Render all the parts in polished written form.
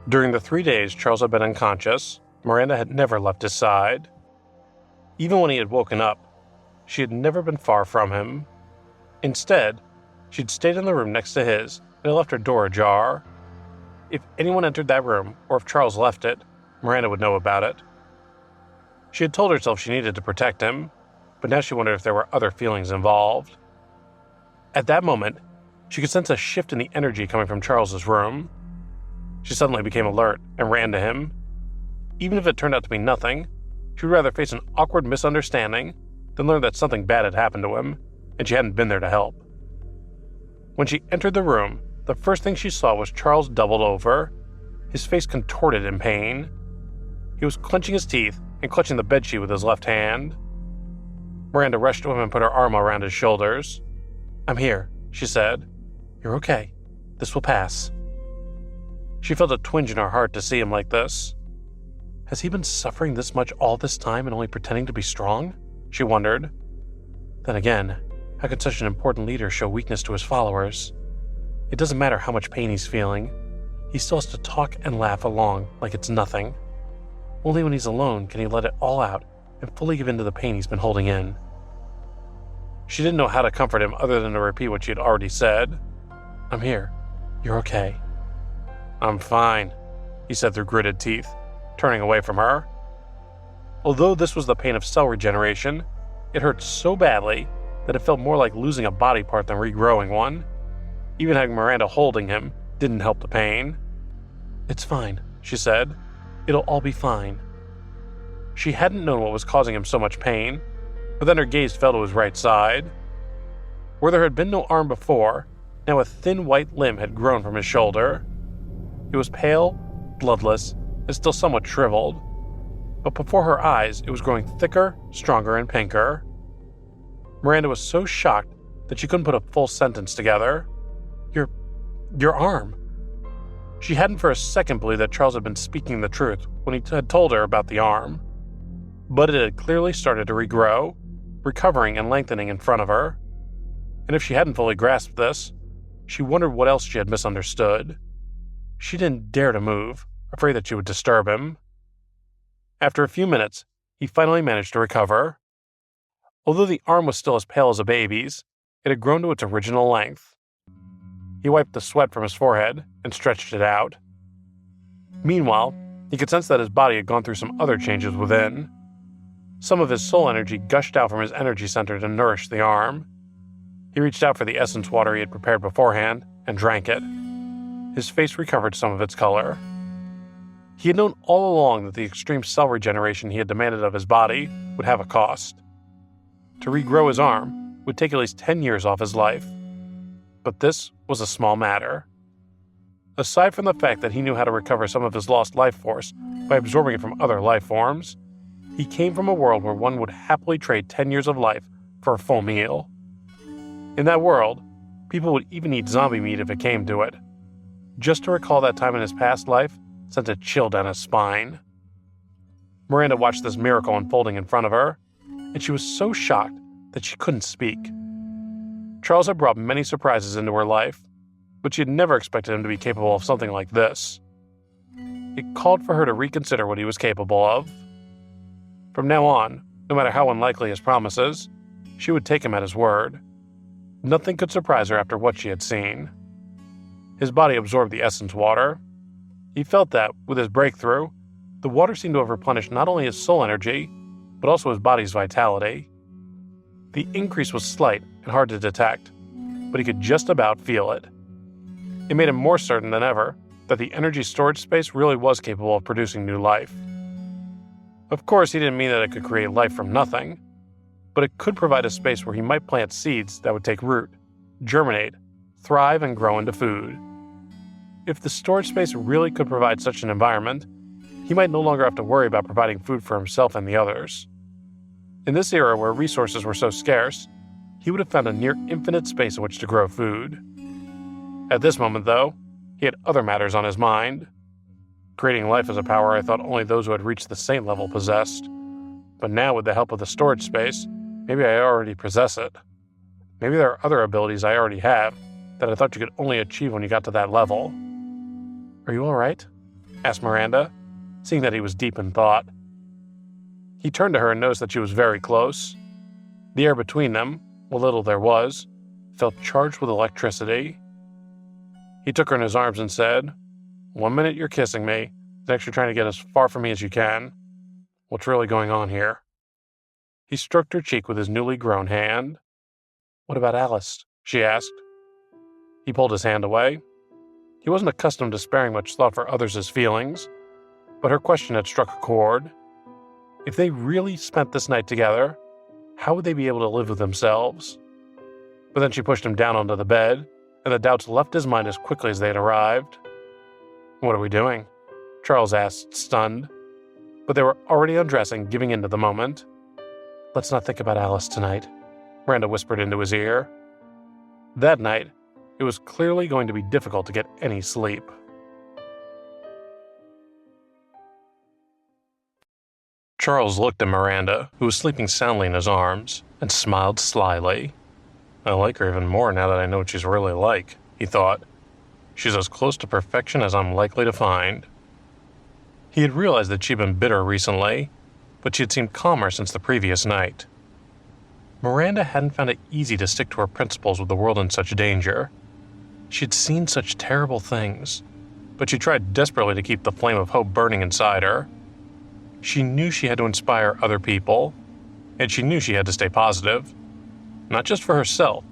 During the 3 days Charles had been unconscious, Miranda had never left his side. Even when he had woken up, she had never been far from him. Instead, she'd stayed in the room next to his and had left her door ajar. If anyone entered that room, or if Charles left it, Miranda would know about it. She had told herself she needed to protect him, but now she wondered if there were other feelings involved. At that moment, she could sense a shift in the energy coming from Charles's room. She suddenly became alert and ran to him. Even if it turned out to be nothing, she would rather face an awkward misunderstanding than learn that something bad had happened to him, and she hadn't been there to help. When she entered the room, the first thing she saw was Charles doubled over, his face contorted in pain. He was clenching his teeth and clutching the bedsheet with his left hand. Miranda rushed to him and put her arm around his shoulders. "I'm here," she said. "You're okay. This will pass." She felt a twinge in her heart to see him like this. Has he been suffering this much all this time and only pretending to be strong? She wondered. Then again, how could such an important leader show weakness to his followers? It doesn't matter how much pain he's feeling. He still has to talk and laugh along like it's nothing. Only when he's alone can he let it all out and fully give in to the pain he's been holding in. She didn't know how to comfort him other than to repeat what she had already said. "I'm here. You're okay." "I'm fine," he said through gritted teeth, turning away from her. Although this was the pain of cell regeneration, it hurt so badly that it felt more like losing a body part than regrowing one. Even having Miranda holding him didn't help the pain. "It's fine," she said. "It'll all be fine." She hadn't known what was causing him so much pain, but then her gaze fell to his right side. Where there had been no arm before, now a thin white limb had grown from his shoulder. It was pale, bloodless, and still somewhat shriveled, but before her eyes it was growing thicker, stronger, and pinker. Miranda was so shocked that she couldn't put a full sentence together. Your arm." She hadn't for a second believed that Charles had been speaking the truth when he had told her about the arm. But it had clearly started to regrow, recovering and lengthening in front of her. And if she hadn't fully grasped this, she wondered what else she had misunderstood. She didn't dare to move, afraid that she would disturb him. After a few minutes, he finally managed to recover. Although the arm was still as pale as a baby's, it had grown to its original length. He wiped the sweat from his forehead and stretched it out. Meanwhile, he could sense that his body had gone through some other changes within. Some of his soul energy gushed out from his energy center to nourish the arm. He reached out for the essence water he had prepared beforehand and drank it. His face recovered some of its color. He had known all along that the extreme cell regeneration he had demanded of his body would have a cost. To regrow his arm would take at least 10 years off his life. But this was a small matter. Aside from the fact that he knew how to recover some of his lost life force by absorbing it from other life forms, he came from a world where one would happily trade 10 years of life for a full meal. In that world, people would even eat zombie meat if it came to it. Just to recall that time in his past life sent a chill down his spine. Miranda watched this miracle unfolding in front of her, and she was so shocked that she couldn't speak. Charles had brought many surprises into her life, but she had never expected him to be capable of something like this. It called for her to reconsider what he was capable of. From now on, no matter how unlikely his promises, she would take him at his word. Nothing could surprise her after what she had seen. His body absorbed the essence water. He felt that, with his breakthrough, the water seemed to have replenished not only his soul energy, but also his body's vitality. The increase was slight and hard to detect, but he could just about feel it. It made him more certain than ever that the energy storage space really was capable of producing new life. Of course, he didn't mean that it could create life from nothing, but it could provide a space where he might plant seeds that would take root, germinate, thrive, and grow into food. If the storage space really could provide such an environment, he might no longer have to worry about providing food for himself and the others. In this era where resources were so scarce, he would have found a near infinite space in which to grow food. At this moment, though, he had other matters on his mind. Creating life is a power I thought only those who had reached the saint level possessed. But now, with the help of the storage space, maybe I already possess it. Maybe there are other abilities I already have that I thought you could only achieve when you got to that level. "Are you all right?" asked Miranda, seeing that he was deep in thought. He turned to her and noticed that she was very close. The air between them, what little there was, felt charged with electricity. He took her in his arms and said, "1 minute you're kissing me, the next you're trying to get as far from me as you can. What's really going on here?" He stroked her cheek with his newly grown hand. "What about Alice?" she asked. He pulled his hand away. He wasn't accustomed to sparing much thought for others' feelings, but her question had struck a chord. If they really spent this night together, how would they be able to live with themselves? But then she pushed him down onto the bed, and the doubts left his mind as quickly as they had arrived. "What are we doing?" Charles asked, stunned. But they were already undressing, giving in to the moment. "Let's not think about Alice tonight," Miranda whispered into his ear. That night, it was clearly going to be difficult to get any sleep. Charles looked at Miranda, who was sleeping soundly in his arms, and smiled slyly. "I like her even more now that I know what she's really like," he thought. "She's as close to perfection as I'm likely to find." He had realized that she'd been bitter recently, but she had seemed calmer since the previous night. Miranda hadn't found it easy to stick to her principles with the world in such danger. She had seen such terrible things, but she tried desperately to keep the flame of hope burning inside her. She knew she had to inspire other people, and she knew she had to stay positive, not just for herself,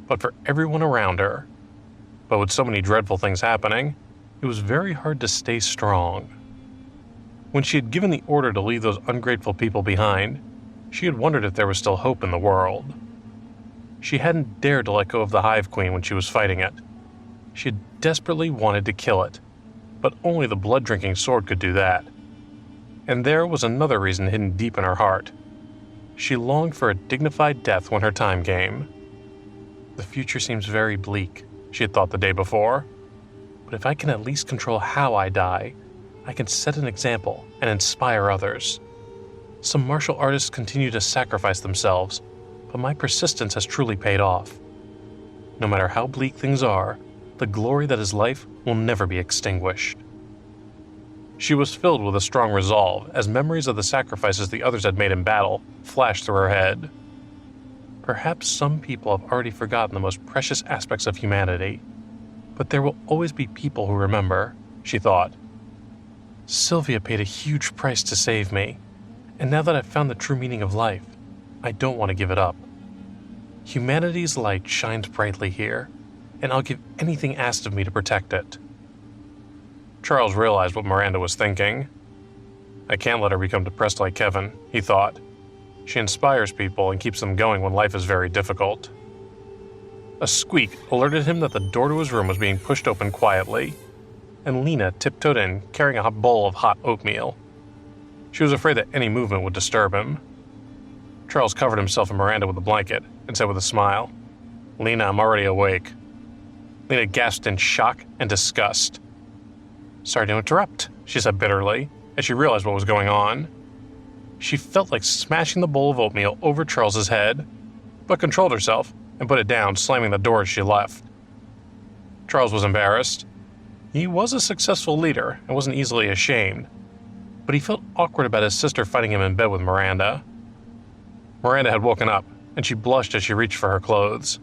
but for everyone around her. But with so many dreadful things happening, it was very hard to stay strong. When she had given the order to leave those ungrateful people behind, she had wondered if there was still hope in the world. She hadn't dared to let go of the Hive Queen when she was fighting it. She had desperately wanted to kill it, but only the blood-drinking sword could do that. And there was another reason hidden deep in her heart. She longed for a dignified death when her time came. "The future seems very bleak," she had thought the day before. "But if I can at least control how I die, I can set an example and inspire others. Some martial artists continue to sacrifice themselves, but my persistence has truly paid off. No matter how bleak things are, the glory that is life will never be extinguished." She was filled with a strong resolve as memories of the sacrifices the others had made in battle flashed through her head. Perhaps some people have already forgotten the most precious aspects of humanity, but there will always be people who remember, she thought. Sylvia paid a huge price to save me, and now that I've found the true meaning of life, I don't want to give it up. Humanity's light shines brightly here, and I'll give anything asked of me to protect it. Charles realized what Miranda was thinking. I can't let her become depressed like Kevin, he thought. She inspires people and keeps them going when life is very difficult. A squeak alerted him that the door to his room was being pushed open quietly, and Lena tiptoed in carrying a bowl of hot oatmeal. She was afraid that any movement would disturb him. Charles covered himself and Miranda with a blanket and said with a smile, "Lena, I'm already awake." Lena gasped in shock and disgust. "Sorry to interrupt," she said bitterly, as she realized what was going on. She felt like smashing the bowl of oatmeal over Charles's head, but controlled herself and put it down, slamming the door as she left. Charles was embarrassed. He was a successful leader and wasn't easily ashamed, but he felt awkward about his sister fighting him in bed with Miranda. Miranda had woken up, and she blushed as she reached for her clothes.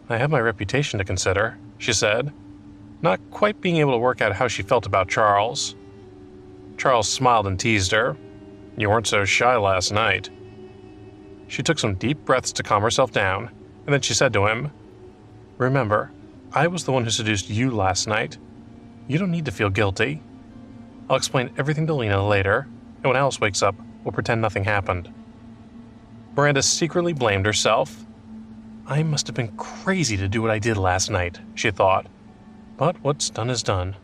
"I have my reputation to consider," she said, not quite being able to work out how she felt about Charles. Charles smiled and teased her. "You weren't so shy last night." She took some deep breaths to calm herself down, and then she said to him, "Remember, I was the one who seduced you last night. You don't need to feel guilty. I'll explain everything to Lena later, and when Alice wakes up, we'll pretend nothing happened." Miranda secretly blamed herself. I must have been crazy to do what I did last night, she thought. But what's done is done.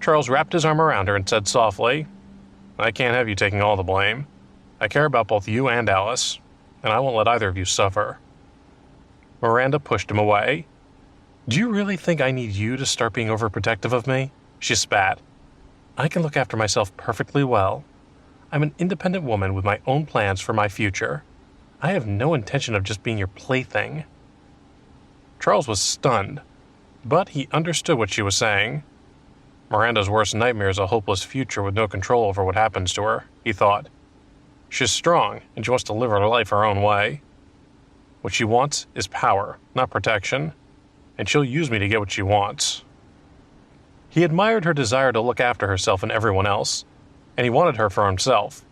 Charles wrapped his arm around her and said softly, "I can't have you taking all the blame. I care about both you and Alice, and I won't let either of you suffer." Miranda pushed him away. "Do you really think I need you to start being overprotective of me?" she spat. "I can look after myself perfectly well. I'm an independent woman with my own plans for my future. I have no intention of just being your plaything." Charles was stunned, but he understood what she was saying. Miranda's worst nightmare is a hopeless future with no control over what happens to her, he thought. She's strong, and she wants to live her life her own way. What she wants is power, not protection, and she'll use me to get what she wants. He admired her desire to look after herself and everyone else, and he wanted her for himself,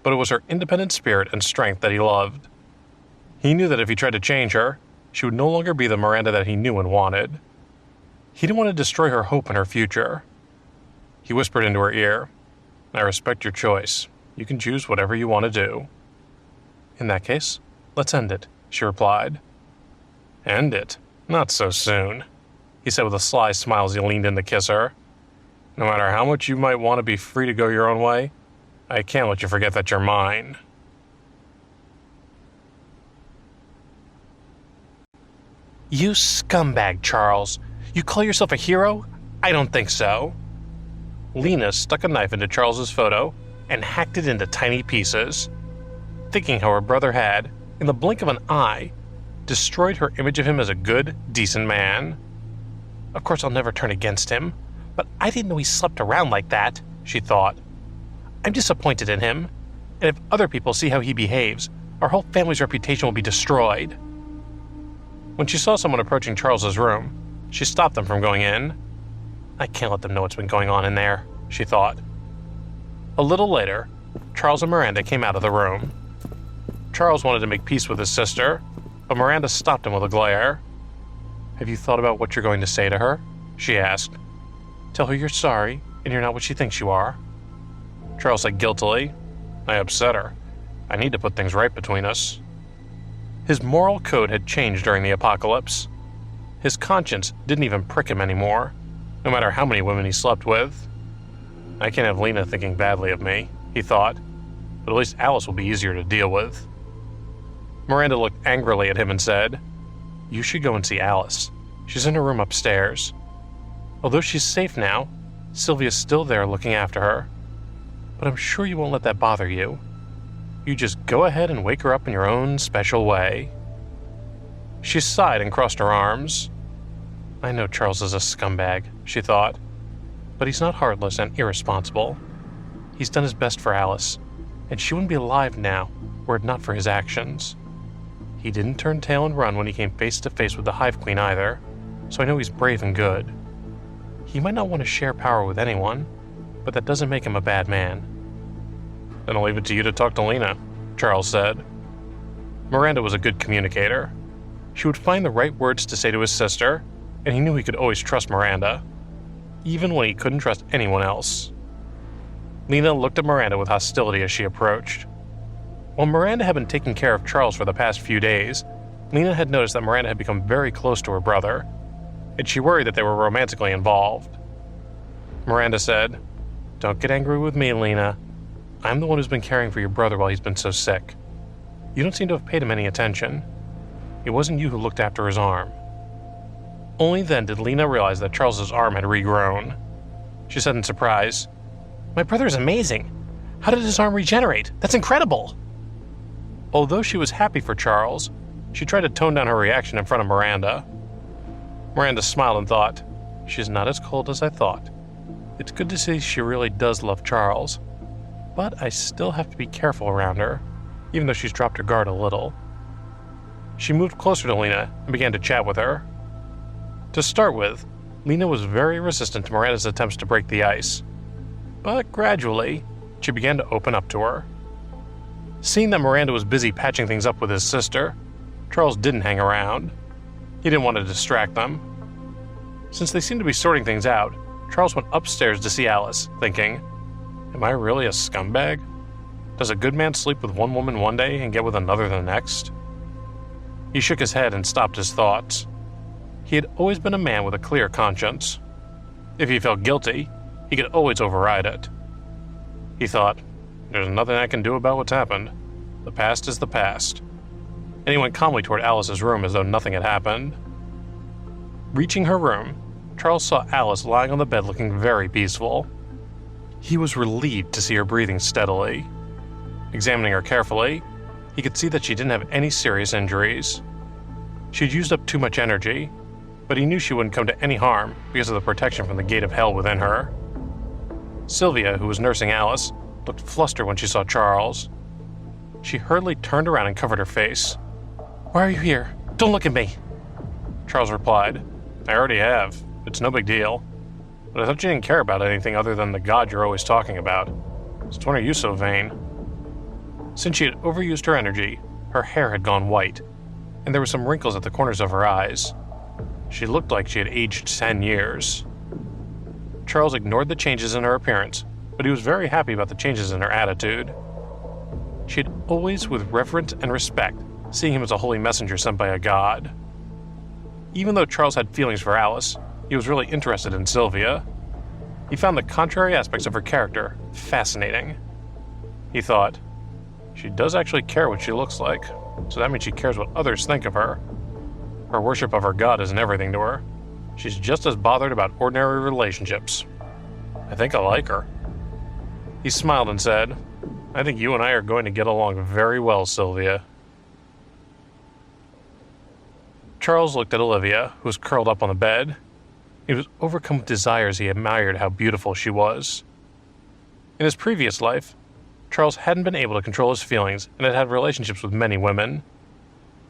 but it was her independent spirit and strength that he loved. He knew that if he tried to change her, she would no longer be the Miranda that he knew and wanted. He didn't want to destroy her hope in her future. He whispered into her ear, "I respect your choice. You can choose whatever you want to do." "In that case, let's end it," she replied. "End it? Not so soon," he said with a sly smile as he leaned in to kiss her. "No matter how much you might want to be free to go your own way, I can't let you forget that you're mine." "You scumbag, Charles. You call yourself a hero? I don't think so." Lena stuck a knife into Charles's photo and hacked it into tiny pieces, thinking how her brother had, in the blink of an eye, destroyed her image of him as a good, decent man. "Of course I'll never turn against him, but I didn't know he slept around like that," she thought. "I'm disappointed in him, and if other people see how he behaves, our whole family's reputation will be destroyed." When she saw someone approaching Charles's room, she stopped them from going in. "I can't let them know what's been going on in there," she thought. A little later, Charles and Miranda came out of the room. Charles wanted to make peace with his sister, but Miranda stopped him with a glare. "Have you thought about what you're going to say to her?" she asked. "Tell her you're sorry, and you're not what she thinks you are." Charles said guiltily, "I upset her. I need to put things right between us." His moral code had changed during the apocalypse. His conscience didn't even prick him anymore, no matter how many women he slept with. "I can't have Lena thinking badly of me," he thought, "but at least Alice will be easier to deal with." Miranda looked angrily at him and said, "You should go and see Alice. She's in her room upstairs. Although she's safe now, Sylvia's still there looking after her. But I'm sure you won't let that bother you. You just go ahead and wake her up in your own special way." She sighed and crossed her arms. "I know Charles is a scumbag," she thought, "but he's not heartless and irresponsible. He's done his best for Alice, and she wouldn't be alive now were it not for his actions. He didn't turn tail and run when he came face to face with the Hive Queen either, so I know he's brave and good. He might not want to share power with anyone, but that doesn't make him a bad man." "Then I'll leave it to you to talk to Lena," Charles said. Miranda was a good communicator. She would find the right words to say to his sister, and he knew he could always trust Miranda, even when he couldn't trust anyone else. Lena looked at Miranda with hostility as she approached. While Miranda had been taking care of Charles for the past few days, Lena had noticed that Miranda had become very close to her brother, and she worried that they were romantically involved. Miranda said, "Don't get angry with me, Lena. I'm the one who's been caring for your brother while he's been so sick. You don't seem to have paid him any attention. It wasn't you who looked after his arm." Only then did Lena realize that Charles's arm had regrown. She said in surprise, "My brother is amazing. How did his arm regenerate? That's incredible." Although she was happy for Charles, she tried to tone down her reaction in front of Miranda. Miranda smiled and thought, "She's not as cold as I thought. It's good to see she really does love Charles, but I still have to be careful around her, even though she's dropped her guard a little." She moved closer to Lena and began to chat with her. To start with, Lena was very resistant to Miranda's attempts to break the ice, but gradually, she began to open up to her. Seeing that Miranda was busy patching things up with his sister, Charles didn't hang around. He didn't want to distract them. Since they seemed to be sorting things out, Charles went upstairs to see Alice, thinking, "Am I really a scumbag? Does a good man sleep with one woman one day and get with another the next?" He shook his head and stopped his thoughts. He had always been a man with a clear conscience. If he felt guilty, he could always override it. He thought, "There's nothing I can do about what's happened. The past is the past." And he went calmly toward Alice's room as though nothing had happened. Reaching her room, Charles saw Alice lying on the bed looking very peaceful. He was relieved to see her breathing steadily. Examining her carefully, he could see that she didn't have any serious injuries. She'd used up too much energy, but he knew she wouldn't come to any harm because of the protection from the gate of hell within her. Sylvia, who was nursing Alice, looked flustered when she saw Charles. She hurriedly turned around and covered her face. "Why are you here? Don't look at me!" Charles replied, "I already have. It's no big deal. But I thought you didn't care about anything other than the god you're always talking about. Since when are you so vain?" Since she had overused her energy, her hair had gone white, and there were some wrinkles at the corners of her eyes. She looked like she had aged 10 years. Charles ignored the changes in her appearance, but he was very happy about the changes in her attitude. She had always, with reverence and respect, seeing him as a holy messenger sent by a god. Even though Charles had feelings for Alice, he was really interested in Sylvia. He found the contrary aspects of her character fascinating. He thought, she does actually care what she looks like, so that means she cares what others think of her. Her worship of her god isn't everything to her. She's just as bothered about ordinary relationships. I think I like her. He smiled and said, "I think you and I are going to get along very well, Sylvia." Charles looked at Olivia, who was curled up on the bed. He was overcome with desire as he admired how beautiful she was. In his previous life, Charles hadn't been able to control his feelings and had had relationships with many women.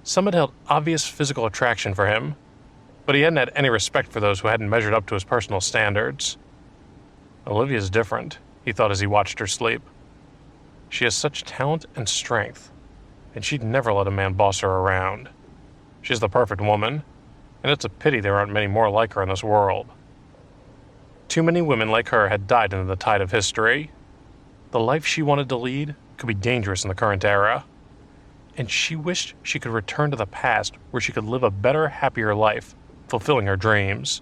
Some had held obvious physical attraction for him, but he hadn't had any respect for those who hadn't measured up to his personal standards. Olivia's different, he thought as he watched her sleep. She has such talent and strength, and she'd never let a man boss her around. She's the perfect woman, and it's a pity there aren't many more like her in this world. Too many women like her had died in the tide of history. The life she wanted to lead could be dangerous in the current era, and she wished she could return to the past where she could live a better, happier life, fulfilling her dreams.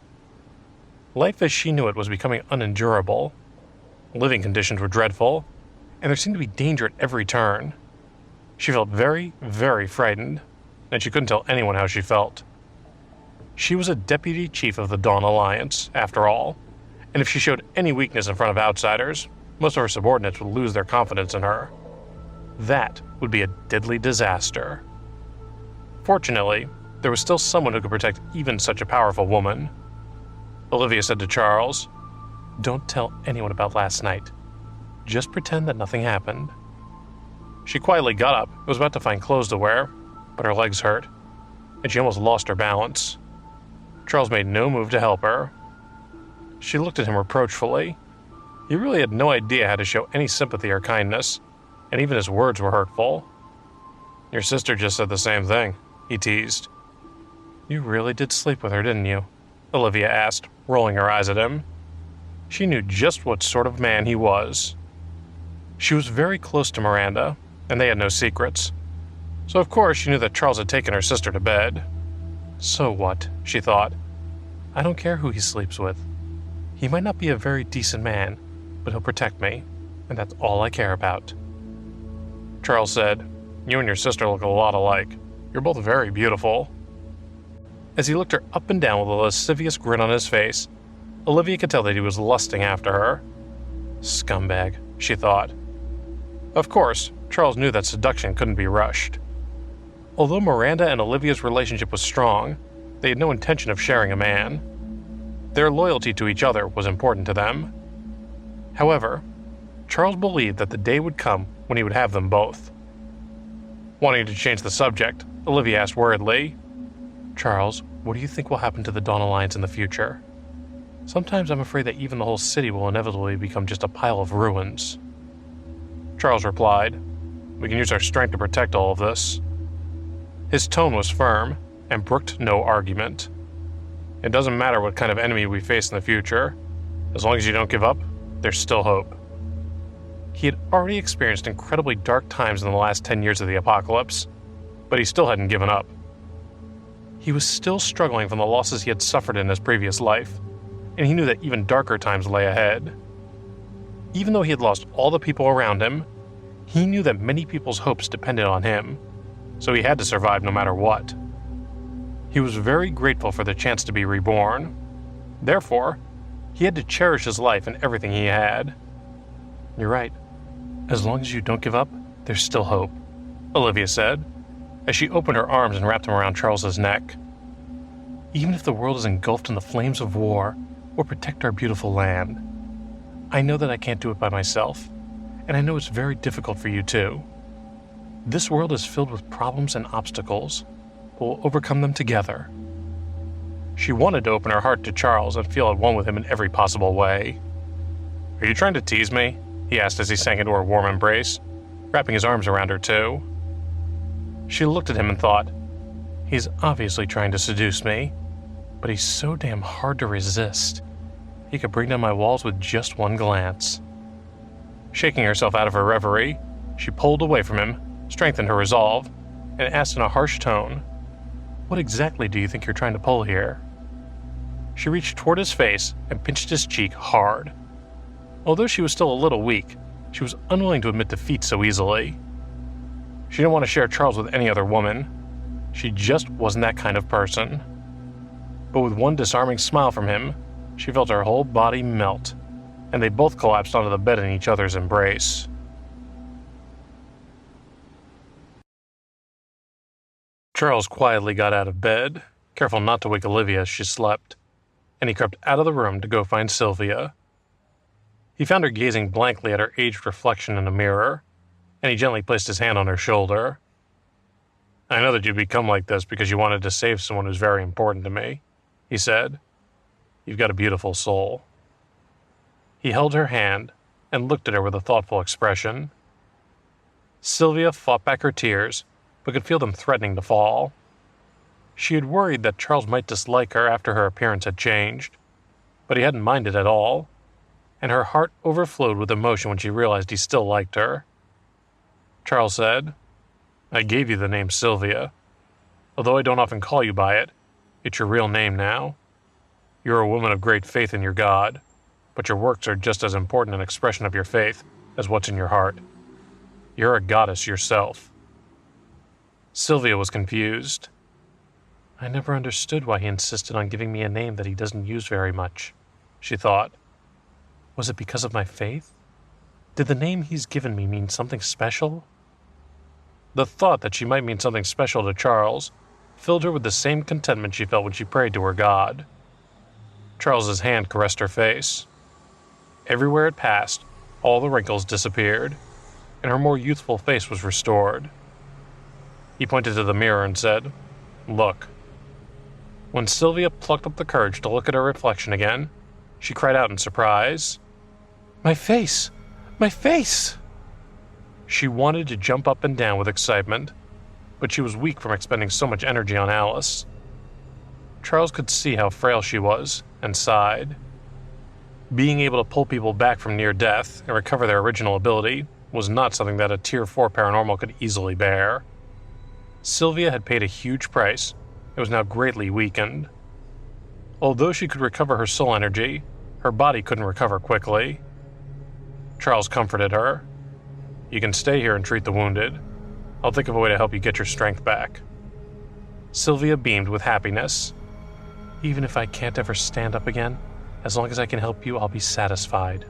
Life as she knew it was becoming unendurable. Living conditions were dreadful, and there seemed to be danger at every turn. She felt very, very frightened, and she couldn't tell anyone how she felt. She was a deputy chief of the Dawn Alliance, after all, and if she showed any weakness in front of outsiders, most of her subordinates would lose their confidence in her. That would be a deadly disaster. Fortunately, there was still someone who could protect even such a powerful woman. Olivia said to Charles, "Don't tell anyone about last night. Just pretend that nothing happened." She quietly got up and was about to find clothes to wear, but her legs hurt, and she almost lost her balance. Charles made no move to help her. She looked at him reproachfully. He really had no idea how to show any sympathy or kindness, and even his words were hurtful. "Your sister just said the same thing," he teased. "You really did sleep with her, didn't you?" Olivia asked, rolling her eyes at him. She knew just what sort of man he was. She was very close to Miranda, and they had no secrets. So of course she knew that Charles had taken her sister to bed. So what, she thought. I don't care who he sleeps with. He might not be a very decent man, but he'll protect me, and that's all I care about. Charles said, "You and your sister look a lot alike. You're both very beautiful." As he looked her up and down with a lascivious grin on his face, Olivia could tell that he was lusting after her. Scumbag, she thought. Of course, Charles knew that seduction couldn't be rushed. Although Miranda and Olivia's relationship was strong, they had no intention of sharing a man. Their loyalty to each other was important to them. However, Charles believed that the day would come when he would have them both. Wanting to change the subject, Olivia asked worriedly, "Charles, what do you think will happen to the Dawn Alliance in the future? Sometimes I'm afraid that even the whole city will inevitably become just a pile of ruins." Charles replied, "We can use our strength to protect all of this." His tone was firm and brooked no argument. "It doesn't matter what kind of enemy we face in the future. As long as you don't give up, there's still hope." He had already experienced incredibly dark times in the last 10 years of the apocalypse, but he still hadn't given up. He was still struggling from the losses he had suffered in his previous life, and he knew that even darker times lay ahead. Even though he had lost all the people around him, he knew that many people's hopes depended on him, so he had to survive no matter what. He was very grateful for the chance to be reborn. Therefore, he had to cherish his life and everything he had. "You're right. As long as you don't give up, there's still hope," Olivia said, as she opened her arms and wrapped them around Charles's neck. even if the world is engulfed in the flames of war, or protect our beautiful land. I know that I can't do it by myself, and I know it's very difficult for you too. This world is filled with problems and obstacles, but we'll overcome them together." She wanted to open her heart to Charles and feel at one with him in every possible way. "Are you trying to tease me?" he asked as he sank into her warm embrace, wrapping his arms around her too. She looked at him and thought, "He's obviously trying to seduce me, but he's so damn hard to resist. He could bring down my walls with just one glance." Shaking herself out of her reverie, she pulled away from him, strengthened her resolve, and asked in a harsh tone, "What exactly do you think you're trying to pull here?" She reached toward his face and pinched his cheek hard. Although she was still a little weak, she was unwilling to admit defeat so easily. She didn't want to share Charles with any other woman. She just wasn't that kind of person. But with one disarming smile from him, she felt her whole body melt, and they both collapsed onto the bed in each other's embrace. Charles quietly got out of bed, careful not to wake Olivia as she slept, and he crept out of the room to go find Sylvia. He found her gazing blankly at her aged reflection in a mirror, and he gently placed his hand on her shoulder. "I know that you'd become like this because you wanted to save someone who's very important to me," he said. "You've got a beautiful soul." He held her hand and looked at her with a thoughtful expression. Sylvia fought back her tears, but could feel them threatening to fall. She had worried that Charles might dislike her after her appearance had changed, but he hadn't minded at all, and her heart overflowed with emotion when she realized he still liked her. Charles said, "I gave you the name Sylvia. Although I don't often call you by it, it's your real name now. You're a woman of great faith in your God, but your works are just as important an expression of your faith as what's in your heart. You're a goddess yourself." Sylvia was confused. "I never understood why he insisted on giving me a name that he doesn't use very much," she thought. "Was it because of my faith? Did the name he's given me mean something special?" The thought that she might mean something special to Charles filled her with the same contentment she felt when she prayed to her God. Charles's hand caressed her face. Everywhere it passed, all the wrinkles disappeared, and her more youthful face was restored. He pointed to the mirror and said, "Look." When Sylvia plucked up the courage to look at her reflection again, she cried out in surprise, "My face! My face!" She wanted to jump up and down with excitement, but she was weak from expending so much energy on Alice. Charles could see how frail she was, and sighed. Being able to pull people back from near death and recover their original ability was not something that a Tier 4 paranormal could easily bear. Sylvia had paid a huge price and was now greatly weakened. Although she could recover her soul energy, her body couldn't recover quickly. Charles comforted her. "You can stay here and treat the wounded. I'll think of a way to help you get your strength back." Sylvia beamed with happiness. "Even if I can't ever stand up again, as long as I can help you, I'll be satisfied."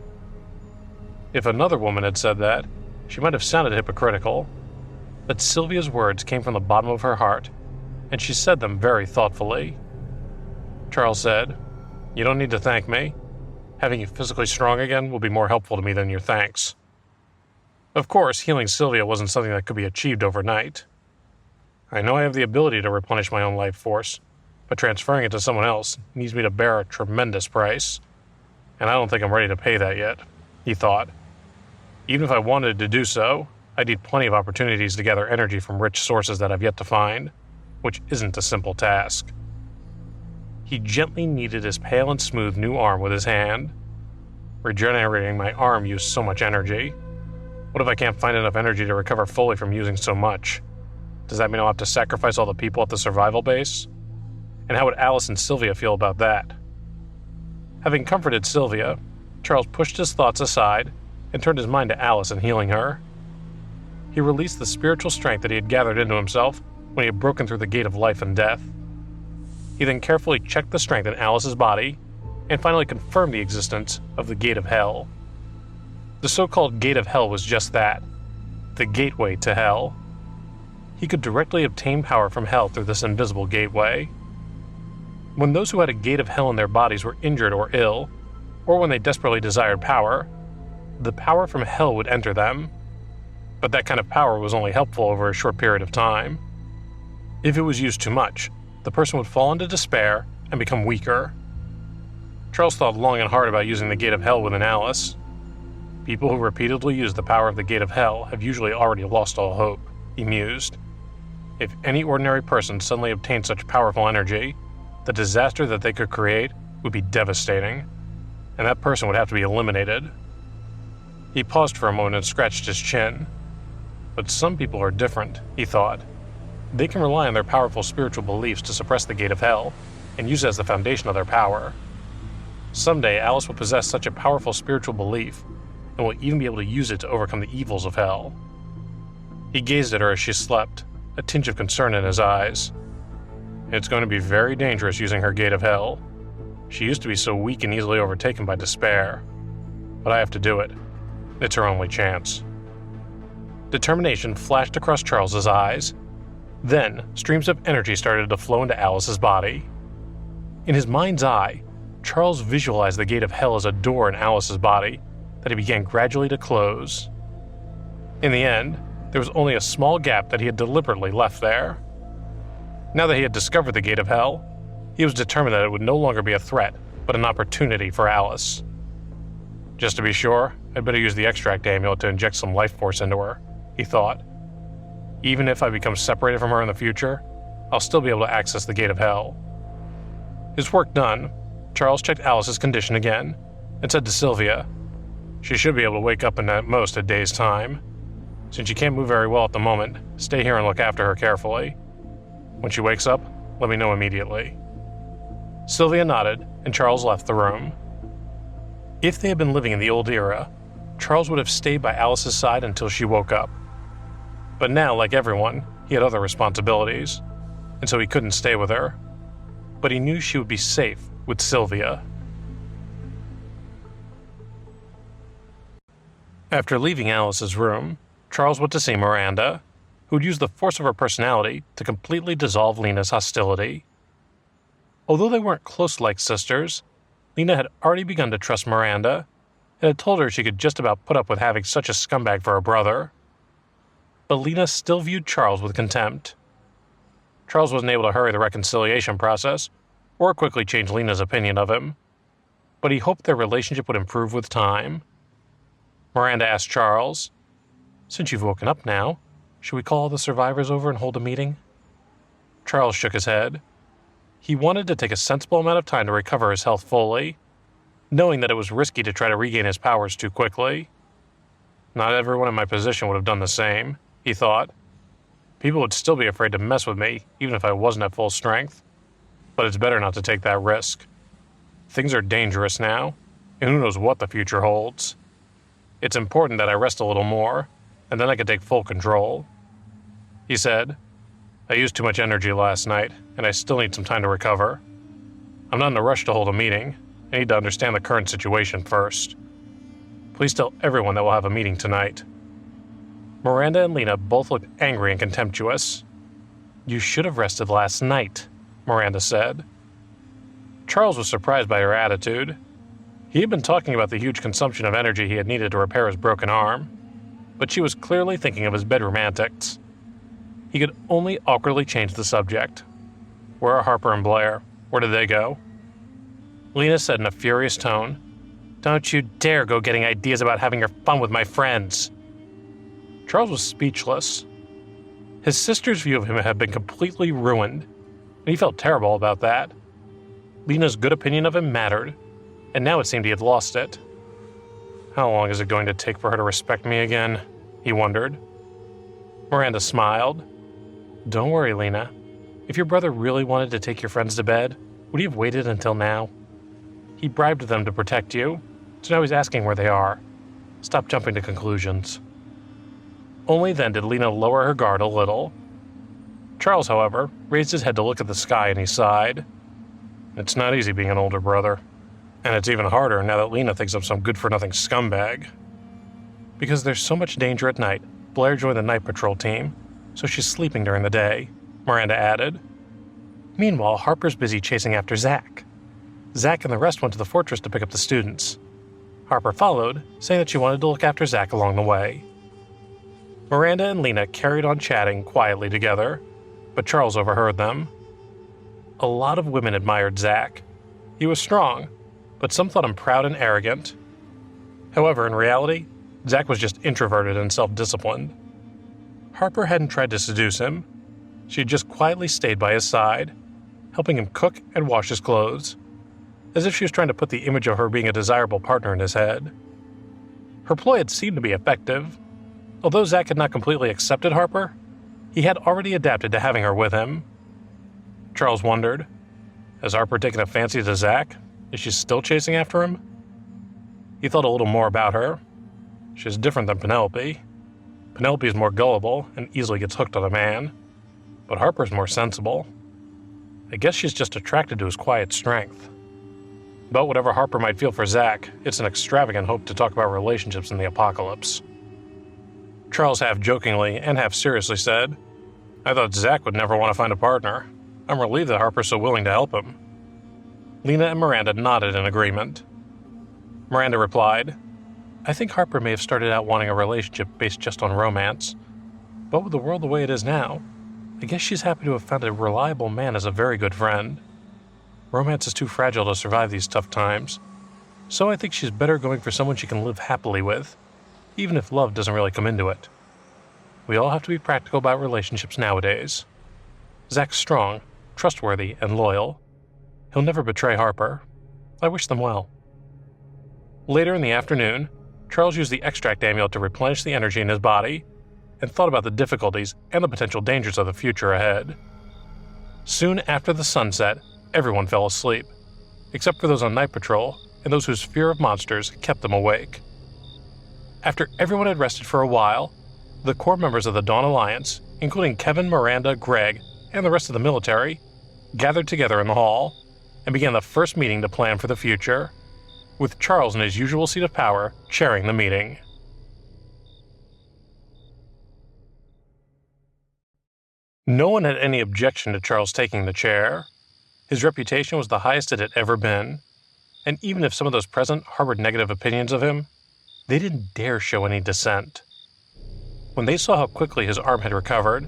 If another woman had said that, she might have sounded hypocritical, but Sylvia's words came from the bottom of her heart, and she said them very thoughtfully. Charles said, "You don't need to thank me. Having you physically strong again will be more helpful to me than your thanks." Of course, healing Sylvia wasn't something that could be achieved overnight. "I know I have the ability to replenish my own life force, but transferring it to someone else needs me to bear a tremendous price, and I don't think I'm ready to pay that yet," he thought. "Even if I wanted to do so, I'd need plenty of opportunities to gather energy from rich sources that I've yet to find, which isn't a simple task." He gently kneaded his pale and smooth new arm with his hand. "Regenerating my arm used so much energy. What if I can't find enough energy to recover fully from using so much? Does that mean I'll have to sacrifice all the people at the survival base? And how would Alice and Sylvia feel about that?" Having comforted Sylvia, Charles pushed his thoughts aside and turned his mind to Alice and healing her. He released the spiritual strength that he had gathered into himself when he had broken through the gate of life and death. He then carefully checked the strength in Alice's body and finally confirmed the existence of the Gate of Hell. The so-called Gate of Hell was just that, the gateway to Hell. He could directly obtain power from Hell through this invisible gateway. When those who had a gate of hell in their bodies were injured or ill, or when they desperately desired power, the power from hell would enter them. But that kind of power was only helpful over a short period of time. If it was used too much, the person would fall into despair and become weaker. Charles thought long and hard about using the gate of hell within Alice. People who repeatedly use the power of the gate of hell have usually already lost all hope, he mused. If any ordinary person suddenly obtained such powerful energy, the disaster that they could create would be devastating, and that person would have to be eliminated. He paused for a moment and scratched his chin. But some people are different, he thought. They can rely on their powerful spiritual beliefs to suppress the gate of hell and use it as the foundation of their power. Someday, Alice will possess such a powerful spiritual belief and will even be able to use it to overcome the evils of hell. He gazed at her as she slept, a tinge of concern in his eyes. It's going to be very dangerous using her gate of hell. She used to be so weak and easily overtaken by despair. But I have to do it. It's her only chance. Determination flashed across Charles's eyes. Then, streams of energy started to flow into Alice's body. In his mind's eye, Charles visualized the gate of hell as a door in Alice's body that he began gradually to close. In the end, there was only a small gap that he had deliberately left there. Now that he had discovered the gate of hell, he was determined that it would no longer be a threat, but an opportunity for Alice. Just to be sure, I'd better use the extract amulet to inject some life force into her, he thought. Even if I become separated from her in the future, I'll still be able to access the gate of hell. His work done, Charles checked Alice's condition again and said to Sylvia, "She should be able to wake up in at most a day's time. Since she can't move very well at the moment, stay here and look after her carefully. When she wakes up, let me know immediately." Sylvia nodded, and Charles left the room. If they had been living in the old era, Charles would have stayed by Alice's side until she woke up. But now, like everyone, he had other responsibilities, and so he couldn't stay with her. But he knew she would be safe with Sylvia. After leaving Alice's room, Charles went to see Miranda, who would use the force of her personality to completely dissolve Lena's hostility. Although they weren't close like sisters, Lena had already begun to trust Miranda and had told her she could just about put up with having such a scumbag for a brother. But Lena still viewed Charles with contempt. Charles wasn't able to hurry the reconciliation process or quickly change Lena's opinion of him, but he hoped their relationship would improve with time. Miranda asked Charles, "Since you've woken up now, should we call all the survivors over and hold a meeting?" Charles shook his head. He wanted to take a sensible amount of time to recover his health fully, knowing that it was risky to try to regain his powers too quickly. Not everyone in my position would have done the same, he thought. People would still be afraid to mess with me, even if I wasn't at full strength. But it's better not to take that risk. Things are dangerous now, and who knows what the future holds. It's important that I rest a little more, and then I can take full control. He said, "I used too much energy last night, and I still need some time to recover. I'm not in a rush to hold a meeting. I need to understand the current situation first. Please tell everyone that we'll have a meeting tonight." Miranda and Lena both looked angry and contemptuous. "You should have rested last night," Miranda said. Charles was surprised by her attitude. He had been talking about the huge consumption of energy he had needed to repair his broken arm, but she was clearly thinking of his bedroom antics. He could only awkwardly change the subject. "Where are Harper and Blair? Where did they go?" Lena said in a furious tone, "Don't you dare go getting ideas about having your fun with my friends." Charles was speechless. His sister's view of him had been completely ruined, and he felt terrible about that. Lena's good opinion of him mattered, and now it seemed he had lost it. How long is it going to take for her to respect me again? He wondered. Miranda smiled. "Don't worry, Lena. If your brother really wanted to take your friends to bed, would he have waited until now? He bribed them to protect you, so now he's asking where they are. Stop jumping to conclusions." Only then did Lena lower her guard a little. Charles, however, raised his head to look at the sky and he sighed. It's not easy being an older brother. And it's even harder now that Lena thinks I'm some good-for-nothing scumbag. Because there's so much danger at night, Blair joined the night patrol team, so she's sleeping during the day, Miranda added. Meanwhile, Harper's busy chasing after Zack. Zack and the rest went to the fortress to pick up the students. Harper followed, saying that she wanted to look after Zack along the way. Miranda and Lena carried on chatting quietly together, but Charles overheard them. A lot of women admired Zack. He was strong, but some thought him proud and arrogant. However, in reality, Zack was just introverted and self-disciplined. Harper hadn't tried to seduce him. She had just quietly stayed by his side, helping him cook and wash his clothes, as if she was trying to put the image of her being a desirable partner in his head. Her ploy had seemed to be effective. Although Zack had not completely accepted Harper, he had already adapted to having her with him. Charles wondered, has Harper taken a fancy to Zack? Is she still chasing after him? He thought a little more about her. She is different than Penelope. Penelope is more gullible and easily gets hooked on a man, but Harper's more sensible. I guess she's just attracted to his quiet strength. But whatever Harper might feel for Zack, it's an extravagant hope to talk about relationships in the apocalypse. Charles half jokingly and half seriously said, I thought Zack would never want to find a partner. I'm relieved that Harper's so willing to help him. Lena and Miranda nodded in agreement. Miranda replied, I think Harper may have started out wanting a relationship based just on romance, but with the world the way it is now, I guess she's happy to have found a reliable man as a very good friend. Romance is too fragile to survive these tough times, so I think she's better going for someone she can live happily with, even if love doesn't really come into it. We all have to be practical about relationships nowadays. Zack's strong, trustworthy, and loyal. He'll never betray Harper. I wish them well. Later in the afternoon, Charles used the extract amulet to replenish the energy in his body and thought about the difficulties and the potential dangers of the future ahead. Soon after the sunset, everyone fell asleep, except for those on night patrol and those whose fear of monsters kept them awake. After everyone had rested for a while, the core members of the Dawn Alliance, including Kevin, Miranda, Greg, and the rest of the military, gathered together in the hall and began the first meeting to plan for the future, with Charles in his usual seat of power chairing the meeting. No one had any objection to Charles taking the chair. His reputation was the highest it had ever been, and even if some of those present harbored negative opinions of him, they didn't dare show any dissent. When they saw how quickly his arm had recovered,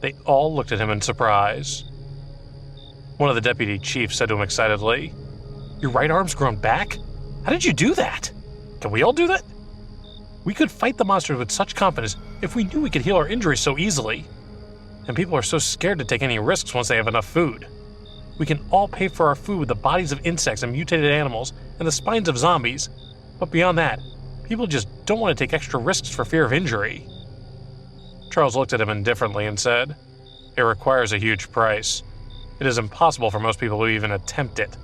they all looked at him in surprise. One of the deputy chiefs said to him excitedly, Your right arm's grown back? How did you do that? Can we all do that? We could fight the monsters with such confidence if we knew we could heal our injuries so easily. And people are so scared to take any risks once they have enough food. We can all pay for our food with the bodies of insects and mutated animals and the spines of zombies, but beyond that, people just don't want to take extra risks for fear of injury. Charles looked at him indifferently and said, It requires a huge price. It is impossible for most people to even attempt it,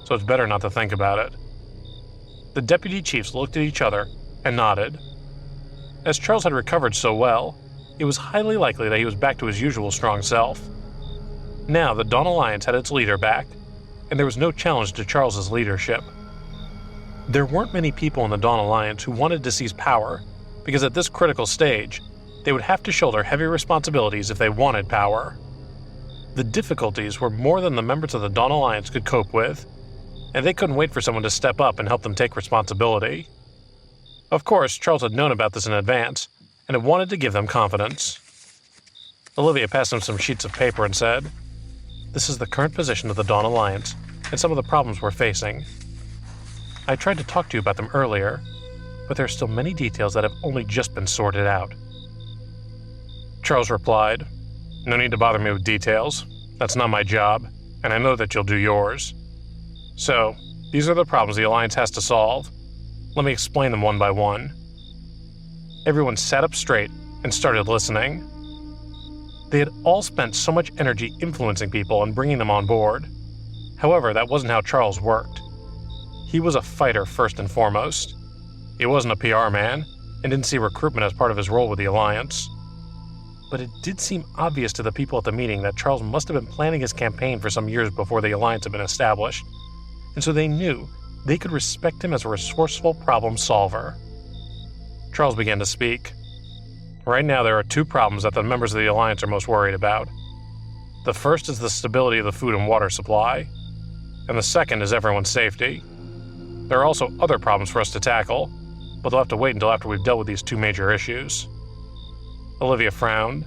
so it's better not to think about it. The deputy chiefs looked at each other and nodded. As Charles had recovered so well, it was highly likely that he was back to his usual strong self. Now the Dawn Alliance had its leader back, and there was no challenge to Charles's leadership. There weren't many people in the Dawn Alliance who wanted to seize power, because at this critical stage, they would have to shoulder heavy responsibilities if they wanted power. The difficulties were more than the members of the Dawn Alliance could cope with, and they couldn't wait for someone to step up and help them take responsibility. Of course, Charles had known about this in advance, and had wanted to give them confidence. Olivia passed him some sheets of paper and said, This is the current position of the Dawn Alliance, and some of the problems we're facing. I tried to talk to you about them earlier, but there are still many details that have only just been sorted out. Charles replied, No need to bother me with details. That's not my job, and I know that you'll do yours. So, these are the problems the Alliance has to solve. Let me explain them one by one. Everyone sat up straight and started listening. They had all spent so much energy influencing people and bringing them on board. However, that wasn't how Charles worked. He was a fighter first and foremost. He wasn't a PR man, and didn't see recruitment as part of his role with the Alliance. But it did seem obvious to the people at the meeting that Charles must have been planning his campaign for some years before the Alliance had been established, and so they knew they could respect him as a resourceful problem solver. Charles began to speak. Right now there are two problems that the members of the Alliance are most worried about. The first is the stability of the food and water supply, and the second is everyone's safety. There are also other problems for us to tackle, but they'll have to wait until after we've dealt with these two major issues. Olivia frowned.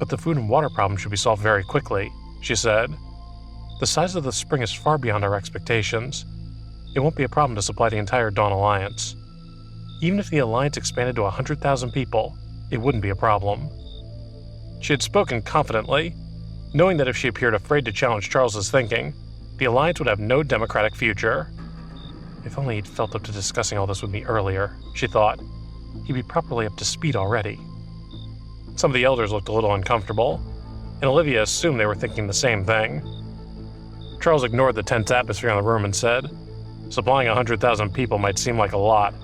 But the food and water problem should be solved very quickly, she said. The size of the spring is far beyond our expectations. It won't be a problem to supply the entire Dawn Alliance. Even if the Alliance expanded to 100,000 people, it wouldn't be a problem. She had spoken confidently, knowing that if she appeared afraid to challenge Charles's thinking, the Alliance would have no democratic future. If only he'd felt up to discussing all this with me earlier, she thought. He'd be properly up to speed already. Some of the elders looked a little uncomfortable, and Olivia assumed they were thinking the same thing. Charles ignored the tense atmosphere in the room and said, "Supplying 100,000 people might seem like a lot,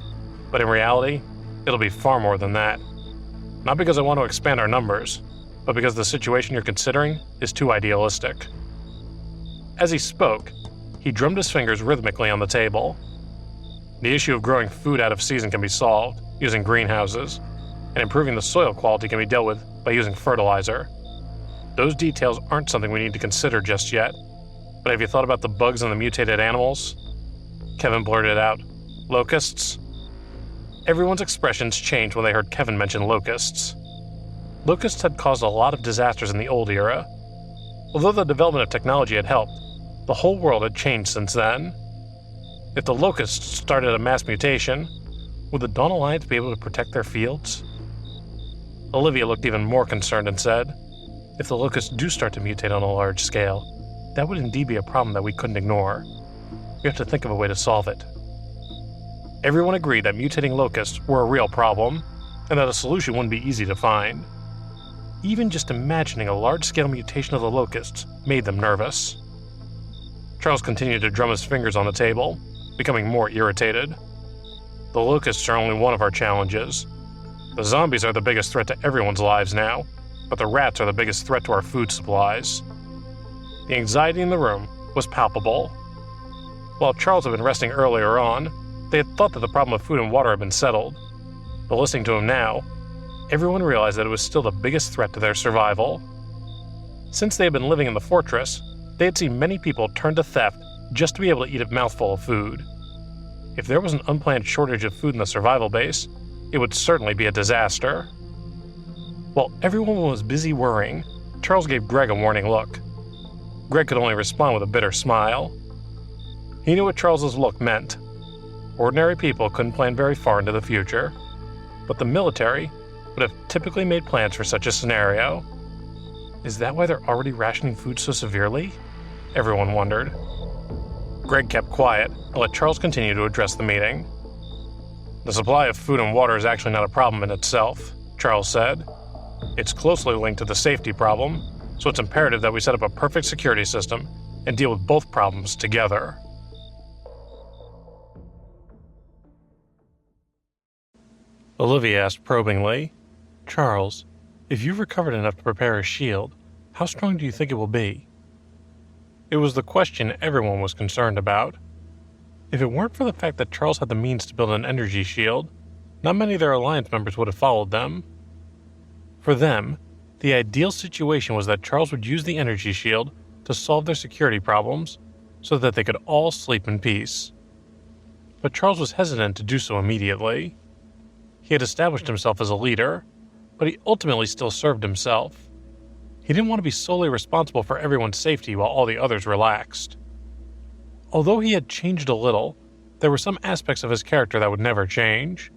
but in reality, it'll be far more than that. Not because I want to expand our numbers, but because the situation you're considering is too idealistic." As he spoke, he drummed his fingers rhythmically on the table. The issue of growing food out of season can be solved using greenhouses, and improving the soil quality can be dealt with by using fertilizer. Those details aren't something we need to consider just yet, but have you thought about the bugs and the mutated animals? Kevin blurted out, "Locusts?" Everyone's expressions changed when they heard Kevin mention locusts. Locusts had caused a lot of disasters in the old era. Although the development of technology had helped, the whole world had changed since then. If the locusts started a mass mutation, would the Dawn Alliance be able to protect their fields? Olivia looked even more concerned and said, "If the locusts do start to mutate on a large scale, that would indeed be a problem that we couldn't ignore. We have to think of a way to solve it." Everyone agreed that mutating locusts were a real problem, and that a solution wouldn't be easy to find. Even just imagining a large-scale mutation of the locusts made them nervous. Charles continued to drum his fingers on the table, becoming more irritated. "The locusts are only one of our challenges. The zombies are the biggest threat to everyone's lives now, but the rats are the biggest threat to our food supplies." The anxiety in the room was palpable. While Charles had been resting earlier on, they had thought that the problem of food and water had been settled. But listening to him now, everyone realized that it was still the biggest threat to their survival. Since they had been living in the fortress, they had seen many people turn to theft just to be able to eat a mouthful of food. If there was an unplanned shortage of food in the survival base, it would certainly be a disaster. While everyone was busy worrying, Charles gave Greg a warning look. Greg could only respond with a bitter smile. He knew what Charles's look meant. Ordinary people couldn't plan very far into the future, but the military would have typically made plans for such a scenario. Is that why they're already rationing food so severely? Everyone wondered. Greg kept quiet and let Charles continue to address the meeting. "The supply of food and water is actually not a problem in itself," Charles said. "It's closely linked to the safety problem, so it's imperative that we set up a perfect security system and deal with both problems together." Olivia asked probingly, "Charles, if you've recovered enough to prepare a shield, how strong do you think it will be?" It was the question everyone was concerned about. If it weren't for the fact that Charles had the means to build an energy shield, not many of their Alliance members would have followed them. For them, the ideal situation was that Charles would use the energy shield to solve their security problems so that they could all sleep in peace. But Charles was hesitant to do so immediately. He had established himself as a leader, but he ultimately still served himself. He didn't want to be solely responsible for everyone's safety while all the others relaxed. Although he had changed a little, there were some aspects of his character that would never change,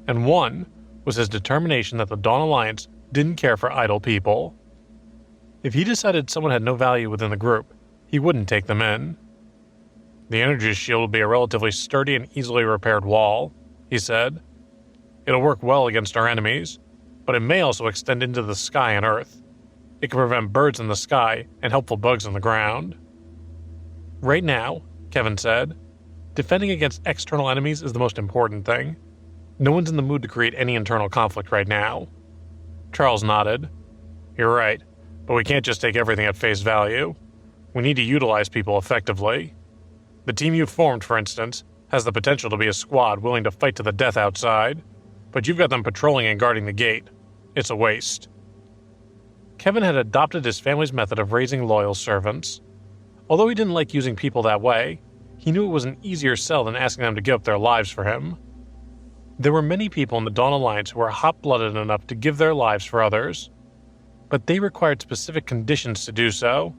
and one was his determination that the Dawn Alliance didn't care for idle people. If he decided someone had no value within the group, he wouldn't take them in. "The energy shield will be a relatively sturdy and easily repaired wall," he said. "It'll work well against our enemies, but it may also extend into the sky and Earth. It can prevent birds in the sky and helpful bugs in the ground." "Right now," Kevin said, "defending against external enemies is the most important thing. No one's in the mood to create any internal conflict right now." Charles nodded. "You're right, but we can't just take everything at face value. We need to utilize people effectively. The team you formed, for instance, has the potential to be a squad willing to fight to the death outside, but you've got them patrolling and guarding the gate. It's a waste." Kevin had adopted his family's method of raising loyal servants. Although he didn't like using people that way, he knew it was an easier sell than asking them to give up their lives for him. There were many people in the Dawn Alliance who were hot-blooded enough to give their lives for others, but they required specific conditions to do so,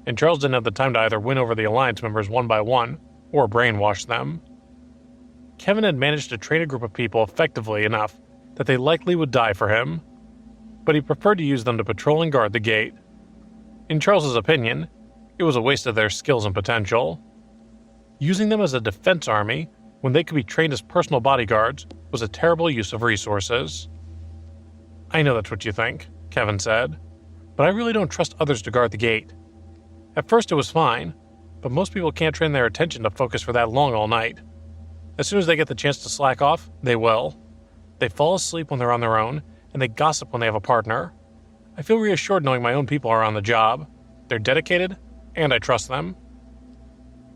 and Charles didn't have the time to either win over the Alliance members one by one or brainwash them. Kevin had managed to train a group of people effectively enough that they likely would die for him, but he preferred to use them to patrol and guard the gate. In Charles's opinion, it was a waste of their skills and potential. Using them as a defense army when they could be trained as personal bodyguards was a terrible use of resources. "I know that's what you think," Kevin said, "but I really don't trust others to guard the gate. At first it was fine, but most people can't train their attention to focus for that long all night. As soon as they get the chance to slack off, they will. They fall asleep when they're on their own, and they gossip when they have a partner. I feel reassured knowing my own people are on the job. They're dedicated, and I trust them."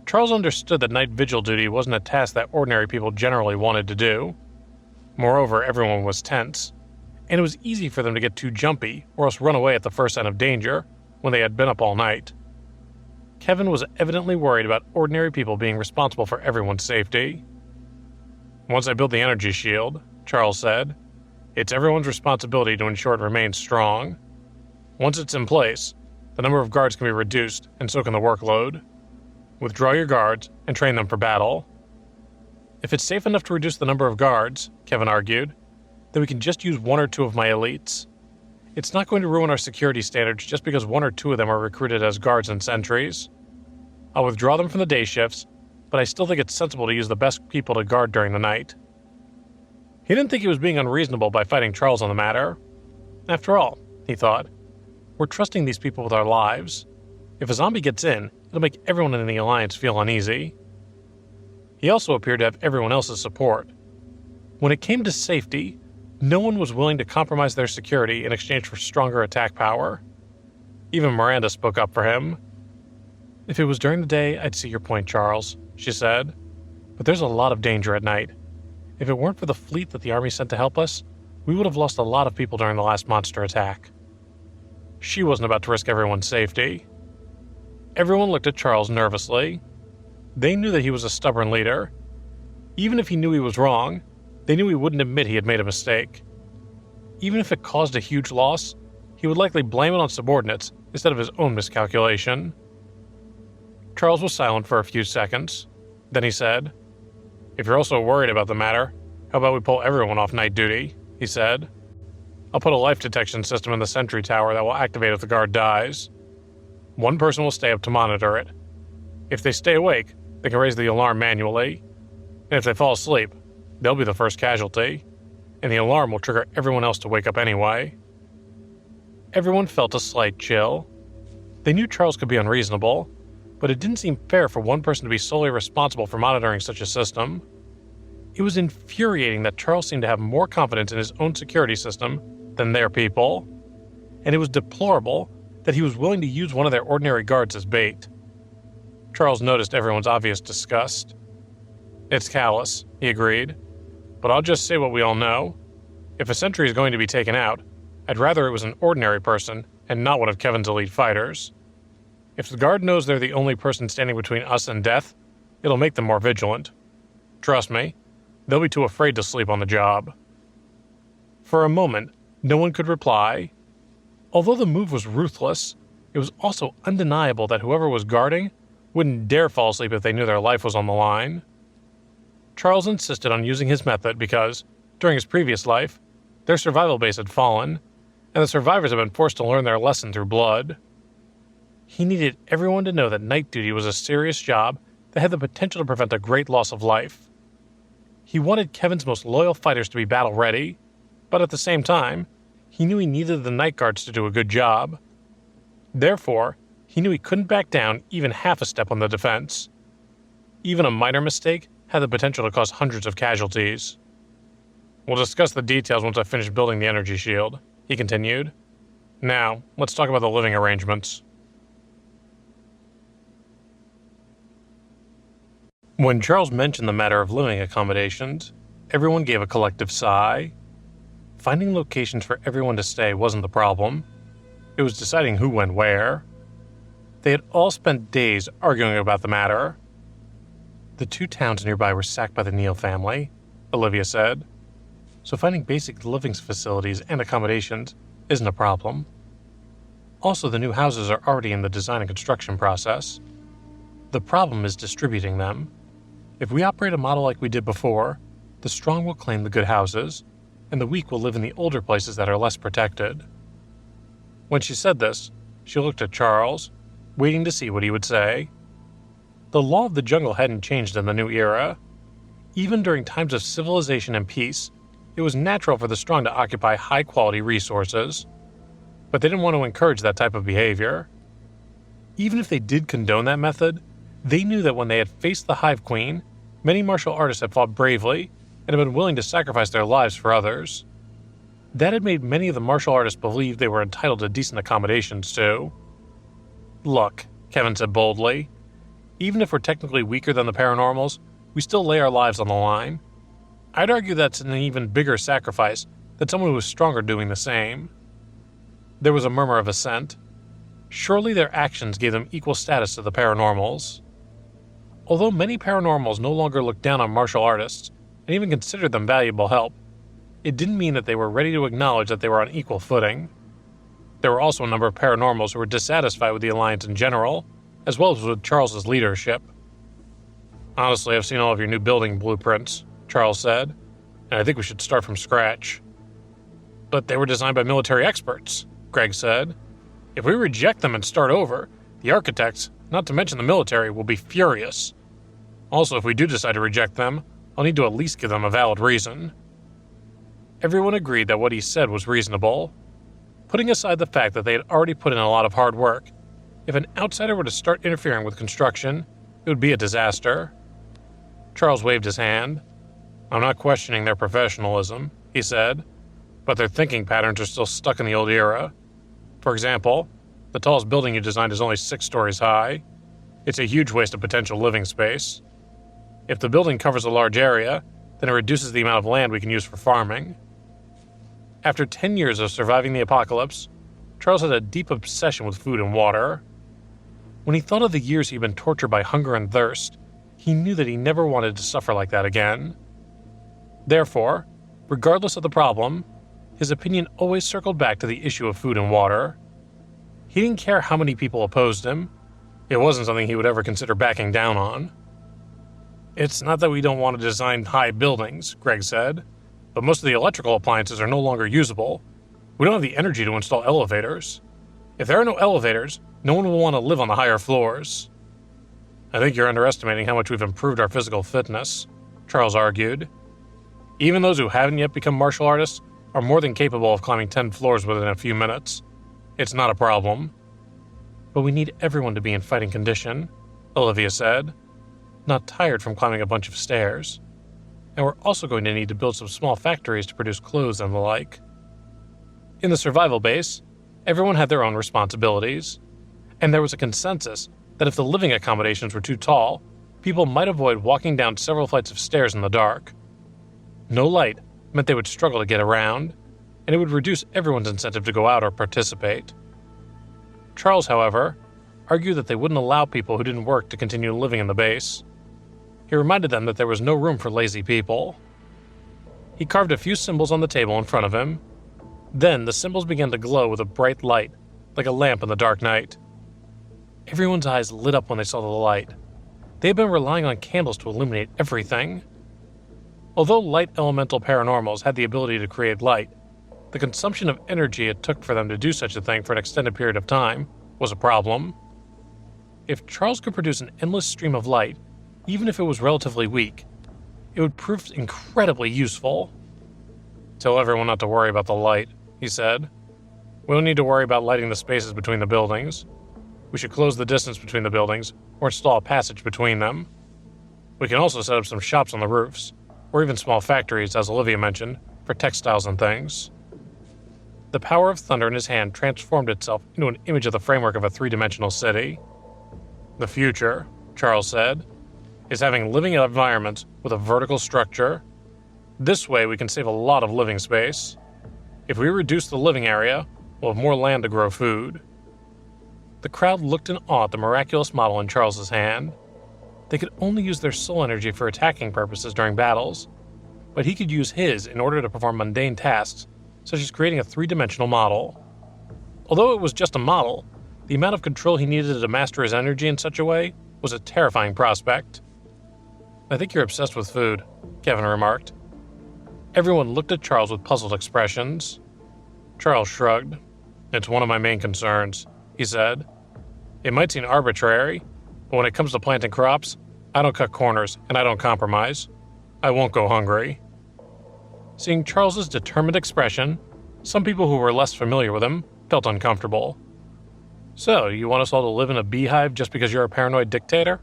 Charles understood that night vigil duty wasn't a task that ordinary people generally wanted to do. Moreover, everyone was tense, and it was easy for them to get too jumpy or else run away at the first sign of danger when they had been up all night. Kevin was evidently worried about ordinary people being responsible for everyone's safety. "Once I build the energy shield," Charles said, "it's everyone's responsibility to ensure it remains strong. Once it's in place, the number of guards can be reduced, and so can the workload. Withdraw your guards and train them for battle." "If it's safe enough to reduce the number of guards," Kevin argued, "then we can just use one or two of my elites. It's not going to ruin our security standards just because one or two of them are recruited as guards and sentries. I'll withdraw them from the day shifts, but I still think it's sensible to use the best people to guard during the night." He didn't think he was being unreasonable by fighting Charles on the matter. After all, he thought, we're trusting these people with our lives. If a zombie gets in, it'll make everyone in the Alliance feel uneasy. He also appeared to have everyone else's support. When it came to safety, no one was willing to compromise their security in exchange for stronger attack power. Even Miranda spoke up for him. "If it was during the day, I'd see your point, Charles," she said. "But there's a lot of danger at night. If it weren't for the fleet that the army sent to help us, we would have lost a lot of people during the last monster attack." She wasn't about to risk everyone's safety. Everyone looked at Charles nervously. They knew that he was a stubborn leader. Even if he knew he was wrong, they knew he wouldn't admit he had made a mistake. Even if it caused a huge loss, he would likely blame it on subordinates instead of his own miscalculation. Charles was silent for a few seconds. Then he said, "If you're also worried about the matter, how about we pull everyone off night duty?" he said. "I'll put a life detection system in the sentry tower that will activate if the guard dies. One person will stay up to monitor it. If they stay awake, they can raise the alarm manually. And if they fall asleep, they'll be the first casualty, and the alarm will trigger everyone else to wake up anyway." Everyone felt a slight chill. They knew Charles could be unreasonable, but it didn't seem fair for one person to be solely responsible for monitoring such a system. It was infuriating that Charles seemed to have more confidence in his own security system than their people, and it was deplorable that he was willing to use one of their ordinary guards as bait. Charles noticed everyone's obvious disgust. "It's callous," he agreed, "but I'll just say what we all know. If a sentry is going to be taken out, I'd rather it was an ordinary person and not one of Kevin's elite fighters. If the guard knows they're the only person standing between us and death, it'll make them more vigilant. Trust me, they'll be too afraid to sleep on the job." For a moment, no one could reply. Although the move was ruthless, it was also undeniable that whoever was guarding wouldn't dare fall asleep if they knew their life was on the line. Charles insisted on using his method because, during his previous life, their survival base had fallen, and the survivors had been forced to learn their lesson through blood. He needed everyone to know that night duty was a serious job that had the potential to prevent a great loss of life. He wanted Kevin's most loyal fighters to be battle-ready, but at the same time, he knew he needed the night guards to do a good job. Therefore, he knew he couldn't back down even half a step on the defense. Even a minor mistake had the potential to cause hundreds of casualties. "We'll discuss the details once I finish building the energy shield," he continued. "Now, let's talk about the living arrangements." When Charles mentioned the matter of living accommodations, everyone gave a collective sigh. Finding locations for everyone to stay wasn't the problem. It was deciding who went where. They had all spent days arguing about the matter. The 2 towns nearby were sacked by the Neal family, Olivia said, so finding basic living facilities and accommodations isn't a problem. Also, the new houses are already in the design and construction process. The problem is distributing them. If we operate a model like we did before, the strong will claim the good houses, and the weak will live in the older places that are less protected. When she said this, she looked at Charles, waiting to see what he would say. The law of the jungle hadn't changed in the new era. Even during times of civilization and peace, it was natural for the strong to occupy high-quality resources. But they didn't want to encourage that type of behavior. Even if they did condone that method, they knew that when they had faced the Hive Queen, many martial artists had fought bravely and had been willing to sacrifice their lives for others. That had made many of the martial artists believe they were entitled to decent accommodations too. Look, Kevin said boldly, even if we're technically weaker than the paranormals, we still lay our lives on the line. I'd argue that's an even bigger sacrifice than someone who was stronger doing the same. There was a murmur of assent. Surely their actions gave them equal status to the paranormals. Although many paranormals no longer looked down on martial artists and even considered them valuable help, it didn't mean that they were ready to acknowledge that they were on equal footing. There were also a number of paranormals who were dissatisfied with the Alliance in general, as well as with Charles's leadership. Honestly, I've seen all of your new building blueprints, Charles said, and I think we should start from scratch. But they were designed by military experts, Greg said. If we reject them and start over, the architects, not to mention the military, will be furious. Also, if we do decide to reject them, I'll need to at least give them a valid reason. Everyone agreed that what he said was reasonable. Putting aside the fact that they had already put in a lot of hard work, if an outsider were to start interfering with construction, it would be a disaster. Charles waved his hand. I'm not questioning their professionalism, he said, but their thinking patterns are still stuck in the old era. For example, the tallest building you designed is only 6 stories high. It's a huge waste of potential living space. If the building covers a large area, then it reduces the amount of land we can use for farming. After 10 years of surviving the apocalypse, Charles had a deep obsession with food and water. When he thought of the years he'd been tortured by hunger and thirst, he knew that he never wanted to suffer like that again. Therefore, regardless of the problem, his opinion always circled back to the issue of food and water. He didn't care how many people opposed him. It wasn't something he would ever consider backing down on. It's not that we don't want to design high buildings, Greg said, but most of the electrical appliances are no longer usable. We don't have the energy to install elevators. If there are no elevators, no one will want to live on the higher floors. I think you're underestimating how much we've improved our physical fitness, Charles argued. Even those who haven't yet become martial artists are more than capable of climbing 10 floors within a few minutes. It's not a problem. But we need everyone to be in fighting condition, Olivia said, not tired from climbing a bunch of stairs. And we're also going to need to build some small factories to produce clothes and the like. In the survival base, everyone had their own responsibilities, and there was a consensus that if the living accommodations were too tall, people might avoid walking down several flights of stairs in the dark. No light meant they would struggle to get around, and it would reduce everyone's incentive to go out or participate. Charles, however, argued that they wouldn't allow people who didn't work to continue living in the base. He reminded them that there was no room for lazy people. He carved a few symbols on the table in front of him. Then the symbols began to glow with a bright light, like a lamp in the dark night. Everyone's eyes lit up when they saw the light. They had been relying on candles to illuminate everything. Although light elemental paranormals had the ability to create light, the consumption of energy it took for them to do such a thing for an extended period of time was a problem. If Charles could produce an endless stream of light, even if it was relatively weak, it would prove incredibly useful. Tell everyone not to worry about the light, he said. We don't need to worry about lighting the spaces between the buildings. We should close the distance between the buildings or install a passage between them. We can also set up some shops on the roofs, or even small factories, as Olivia mentioned, for textiles and things. The power of thunder in his hand transformed itself into an image of the framework of a 3-dimensional city. The future, Charles said, is having living environments with a vertical structure. This way we can save a lot of living space. If we reduce the living area, we'll have more land to grow food. The crowd looked in awe at the miraculous model in Charles's hand. They could only use their soul energy for attacking purposes during battles, but he could use his in order to perform mundane tasks, such as creating a three-dimensional model. Although it was just a model, the amount of control he needed to master his energy in such a way was a terrifying prospect. "I think you're obsessed with food," Kevin remarked. Everyone looked at Charles with puzzled expressions. Charles shrugged. "It's one of my main concerns," he said. "It might seem arbitrary, but when it comes to planting crops, I don't cut corners and I don't compromise. I won't go hungry." Seeing Charles's determined expression, some people who were less familiar with him felt uncomfortable. "So, you want us all to live in a beehive just because you're a paranoid dictator?"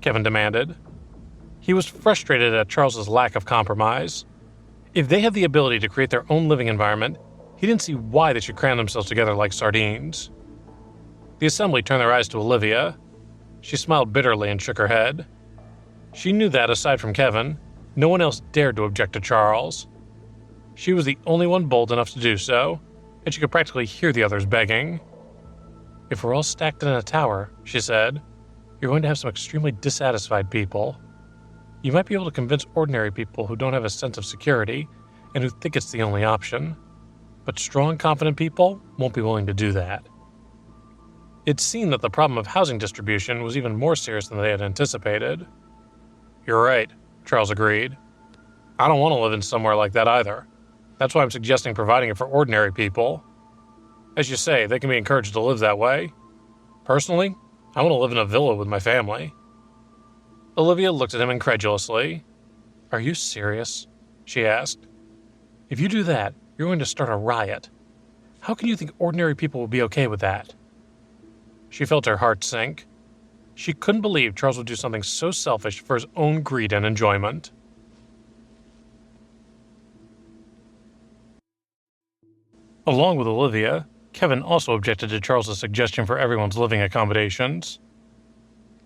Kevin demanded. He was frustrated at Charles's lack of compromise. If they had the ability to create their own living environment, he didn't see why they should cram themselves together like sardines. The assembly turned their eyes to Olivia. She smiled bitterly and shook her head. She knew that, aside from Kevin, no one else dared to object to Charles. She was the only one bold enough to do so, and she could practically hear the others begging. "If we're all stacked in a tower," she said, "you're going to have some extremely dissatisfied people. You might be able to convince ordinary people who don't have a sense of security and who think it's the only option. But strong, confident people won't be willing to do that." It seemed that the problem of housing distribution was even more serious than they had anticipated. "You're right," Charles agreed. "I don't want to live in somewhere like that either. That's why I'm suggesting providing it for ordinary people. As you say, they can be encouraged to live that way. Personally, I want to live in a villa with my family." Olivia looked at him incredulously. "Are you serious?" she asked. "If you do that, you're going to start a riot. How can you think ordinary people will be okay with that?" She felt her heart sink. She couldn't believe Charles would do something so selfish for his own greed and enjoyment. Along with Olivia, Kevin also objected to Charles's suggestion for everyone's living accommodations.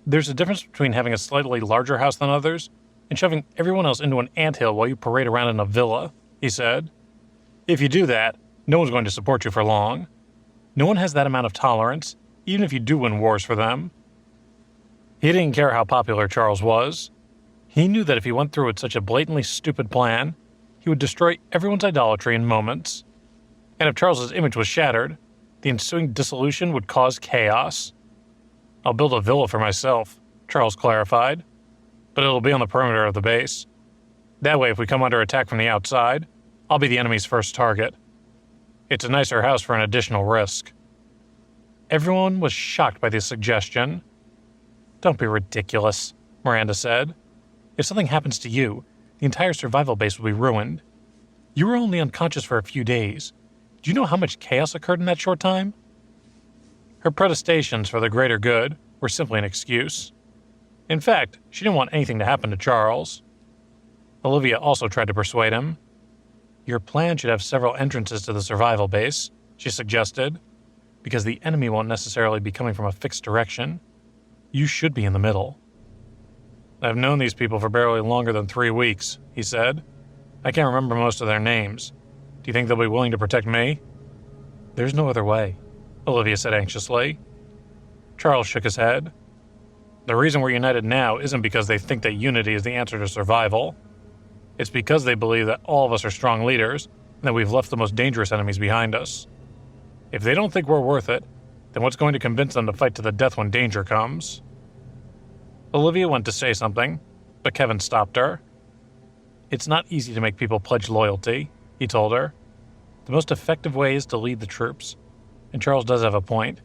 "There's a difference between having a slightly larger house than others and shoving everyone else into an anthill while you parade around in a villa," he said. "If you do that, no one's going to support you for long. No one has that amount of tolerance, even if you do win wars for them." He didn't care how popular Charles was. He knew that if he went through with such a blatantly stupid plan, he would destroy everyone's idolatry in moments. And if Charles's image was shattered, the ensuing dissolution would cause chaos. "I'll build a villa for myself," Charles clarified, "but it'll be on the perimeter of the base. That way, if we come under attack from the outside, I'll be the enemy's first target. It's a nicer house for an additional risk." Everyone was shocked by this suggestion. "Don't be ridiculous," Miranda said. "If something happens to you, the entire survival base will be ruined. You were only unconscious for a few days. Do you know how much chaos occurred in that short time?" Her protestations for the greater good were simply an excuse. In fact, she didn't want anything to happen to Charles. Olivia also tried to persuade him. "Your plan should have several entrances to the survival base," she suggested, "because the enemy won't necessarily be coming from a fixed direction. You should be in the middle." "I've known these people for barely longer than 3 weeks," he said. "I can't remember most of their names. Do you think they'll be willing to protect me?" "There's no other way," Olivia said anxiously. Charles shook his head. "The reason we're united now isn't because they think that unity is the answer to survival. It's because they believe that all of us are strong leaders and that we've left the most dangerous enemies behind us. If they don't think we're worth it, then what's going to convince them to fight to the death when danger comes?" Olivia went to say something, but Kevin stopped her. "It's not easy to make people pledge loyalty," he told her. "The most effective way is to lead the troops. And Charles does have a point.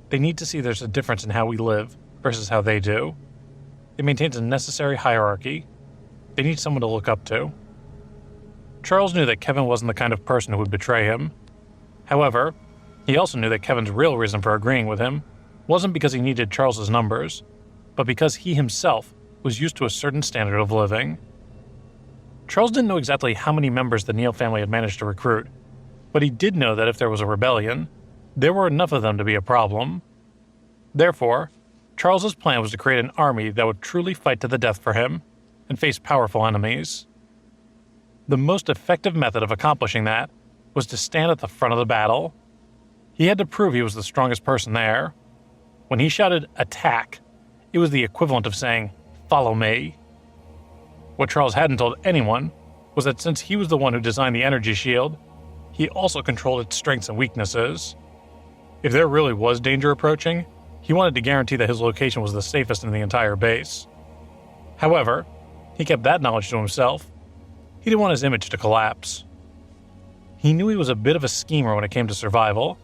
They need to see there's a difference in how we live versus how they do. It maintains a necessary hierarchy. They need someone to look up to." Charles knew that Kevin wasn't the kind of person who would betray him. However, he also knew that Kevin's real reason for agreeing with him wasn't because he needed Charles's numbers, but because he himself was used to a certain standard of living. Charles didn't know exactly how many members the Neal family had managed to recruit, but he did know that if there was a rebellion, there were enough of them to be a problem. Therefore, Charles's plan was to create an army that would truly fight to the death for him and face powerful enemies. The most effective method of accomplishing that was to stand at the front of the battle. He had to prove he was the strongest person there. When he shouted, "Attack," it was the equivalent of saying, "Follow me." What Charles hadn't told anyone was that since he was the one who designed the energy shield, he also controlled its strengths and weaknesses. If there really was danger approaching, he wanted to guarantee that his location was the safest in the entire base. However, he kept that knowledge to himself. He didn't want his image to collapse. He knew he was a bit of a schemer when it came to survival,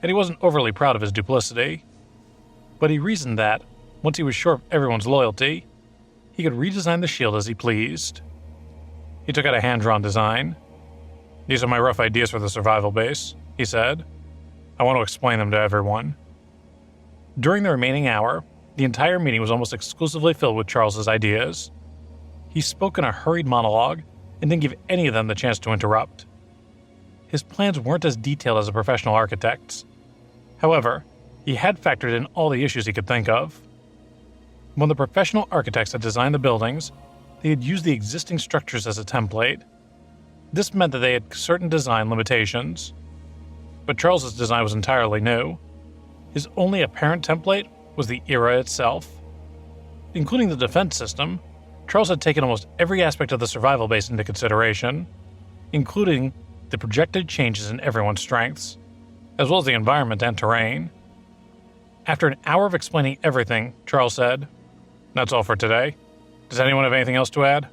and he wasn't overly proud of his duplicity. But he reasoned that, once he was sure of everyone's loyalty, he could redesign the shield as he pleased. He took out a hand-drawn design. "These are my rough ideas for the survival base," he said. "I want to explain them to everyone." During the remaining hour, the entire meeting was almost exclusively filled with Charles's ideas. He spoke in a hurried monologue and didn't give any of them the chance to interrupt. His plans weren't as detailed as a professional architect's. However, he had factored in all the issues he could think of. When the professional architects had designed the buildings, they had used the existing structures as a template. This meant that they had certain design limitations. But Charles's design was entirely new. His only apparent template was the era itself. Including the defense system, Charles had taken almost every aspect of the survival base into consideration, including the projected changes in everyone's strengths, as well as the environment and terrain. After an hour of explaining everything, Charles said, "That's all for today. Does anyone have anything else to add?"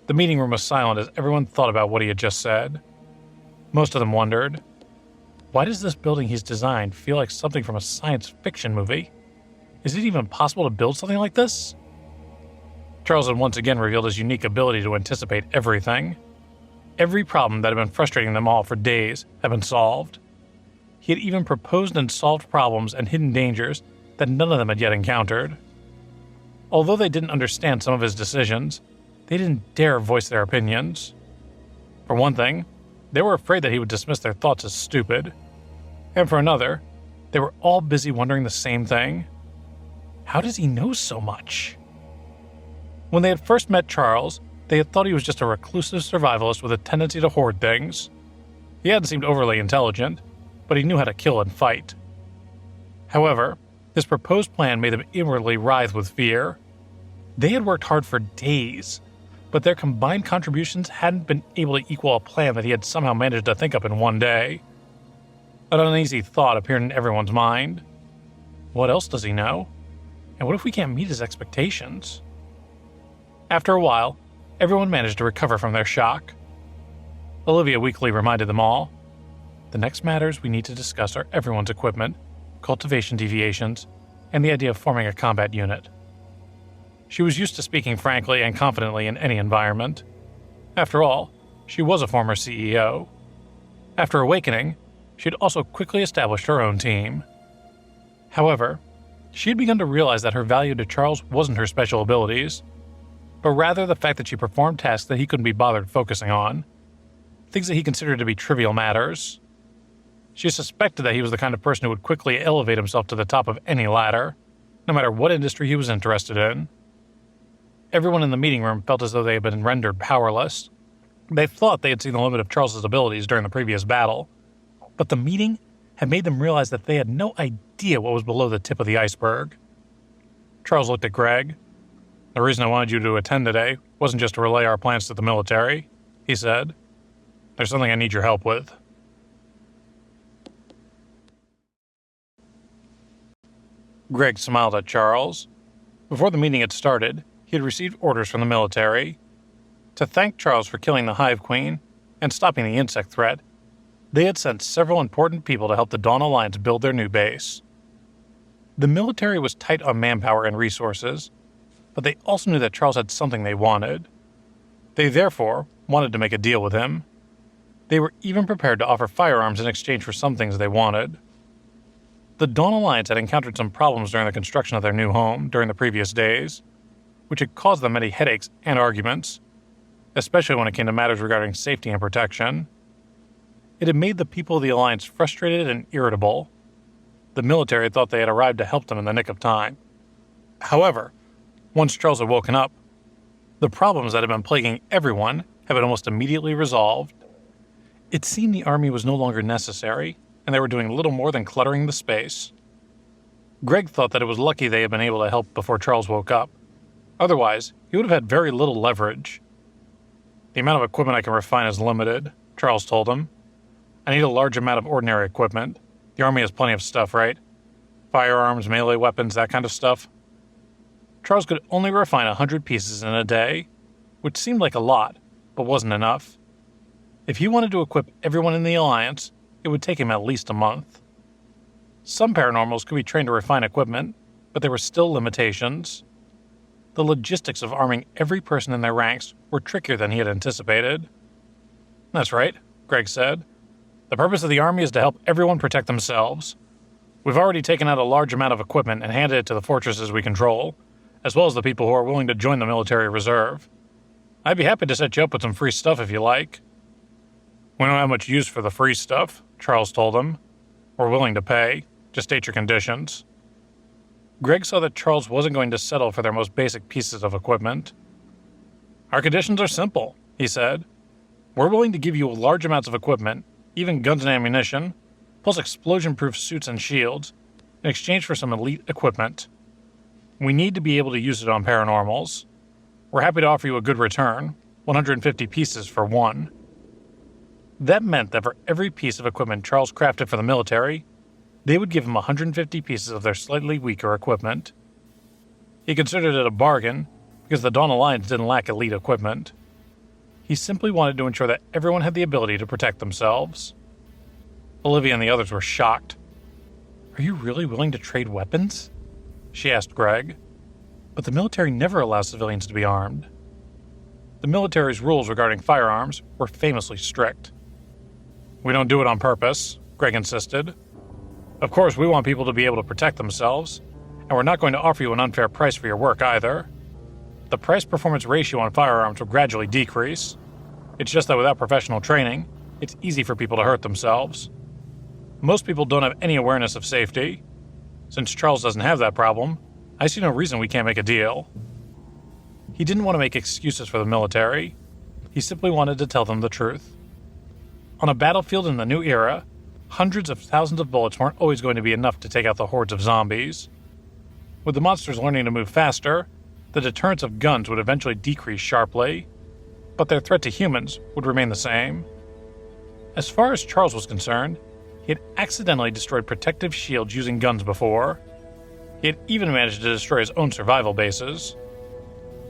The meeting room was silent as everyone thought about what he had just said. Most of them wondered, why does this building he's designed feel like something from a science fiction movie? Is it even possible to build something like this? Charles had once again revealed his unique ability to anticipate everything. Every problem that had been frustrating them all for days had been solved. He had even proposed and solved problems and hidden dangers that none of them had yet encountered. Although they didn't understand some of his decisions, they didn't dare voice their opinions. For one thing, they were afraid that he would dismiss their thoughts as stupid. And for another, they were all busy wondering the same thing. How does he know so much? When they had first met Charles, they had thought he was just a reclusive survivalist with a tendency to hoard things. He hadn't seemed overly intelligent, but he knew how to kill and fight. However, his proposed plan made them inwardly writhe with fear. They had worked hard for days, but their combined contributions hadn't been able to equal a plan that he had somehow managed to think up in one day. An uneasy thought appeared in everyone's mind. What else does he know? And what if we can't meet his expectations? After a while, everyone managed to recover from their shock. Olivia weakly reminded them all, "The next matters we need to discuss are everyone's equipment, cultivation deviations, and the idea of forming a combat unit." She was used to speaking frankly and confidently in any environment. After all, she was a former CEO. After awakening, she had also quickly established her own team. However, she had begun to realize that her value to Charles wasn't her special abilities, but rather the fact that she performed tasks that he couldn't be bothered focusing on, things that he considered to be trivial matters. She suspected that he was the kind of person who would quickly elevate himself to the top of any ladder, no matter what industry he was interested in. Everyone in the meeting room felt as though they had been rendered powerless. They thought they had seen the limit of Charles's abilities during the previous battle, but the meeting had made them realize that they had no idea what was below the tip of the iceberg. Charles looked at Greg. "The reason I wanted you to attend today wasn't just to relay our plans to the military," he said. "There's something I need your help with." Greg smiled at Charles. Before the meeting had started, he had received orders from the military. To thank Charles for killing the Hive Queen and stopping the insect threat, they had sent several important people to help the Dawn Alliance build their new base. The military was tight on manpower and resources, but they also knew that Charles had something they wanted. They therefore wanted to make a deal with him. They were even prepared to offer firearms in exchange for some things they wanted. The Dawn Alliance had encountered some problems during the construction of their new home during the previous days, which had caused them many headaches and arguments, especially when it came to matters regarding safety and protection. It had made the people of the Alliance frustrated and irritable. The military thought they had arrived to help them in the nick of time. However, once Charles had woken up, the problems that had been plaguing everyone had been almost immediately resolved. It seemed the army was no longer necessary, and they were doing little more than cluttering the space. Greg thought that it was lucky they had been able to help before Charles woke up. Otherwise, he would have had very little leverage. The amount of equipment I can refine is limited, Charles told him. I need a large amount of ordinary equipment. The Army has plenty of stuff, right? Firearms, melee weapons, that kind of stuff. Charles could only refine 100 pieces in a day, which seemed like a lot, but wasn't enough. If he wanted to equip everyone in the Alliance, it would take him at least a month. Some paranormals could be trained to refine equipment, but there were still limitations. The logistics of arming every person in their ranks were trickier than he had anticipated. That's right, Greg said. The purpose of the Army is to help everyone protect themselves. We've already taken out a large amount of equipment and handed it to the fortresses we control, as well as the people who are willing to join the military reserve. I'd be happy to set you up with some free stuff if you like. We don't have much use for the free stuff, Charles told him. We're willing to pay. Just state your conditions. Greg saw that Charles wasn't going to settle for their most basic pieces of equipment. Our conditions are simple, he said. We're willing to give you large amounts of equipment, even guns and ammunition, plus explosion-proof suits and shields, in exchange for some elite equipment. We need to be able to use it on paranormals. We're happy to offer you a good return, 150 pieces for one. That meant that for every piece of equipment Charles crafted for the military, they would give him 150 pieces of their slightly weaker equipment. He considered it a bargain because the Dawn Alliance didn't lack elite equipment. He simply wanted to ensure that everyone had the ability to protect themselves. Olivia and the others were shocked. Are you really willing to trade weapons? She asked Greg. But the military never allows civilians to be armed. The military's rules regarding firearms were famously strict. We don't do it on purpose, Greg insisted. Of course, we want people to be able to protect themselves, and we're not going to offer you an unfair price for your work either. The price-performance ratio on firearms will gradually decrease. It's just that without professional training, it's easy for people to hurt themselves. Most people don't have any awareness of safety. Since Charles doesn't have that problem, I see no reason we can't make a deal. He didn't want to make excuses for the military. He simply wanted to tell them the truth. On a battlefield in the new era, hundreds of thousands of bullets weren't always going to be enough to take out the hordes of zombies. With the monsters learning to move faster, the deterrence of guns would eventually decrease sharply, but their threat to humans would remain the same. As far as Charles was concerned, he had accidentally destroyed protective shields using guns before. He had even managed to destroy his own survival bases.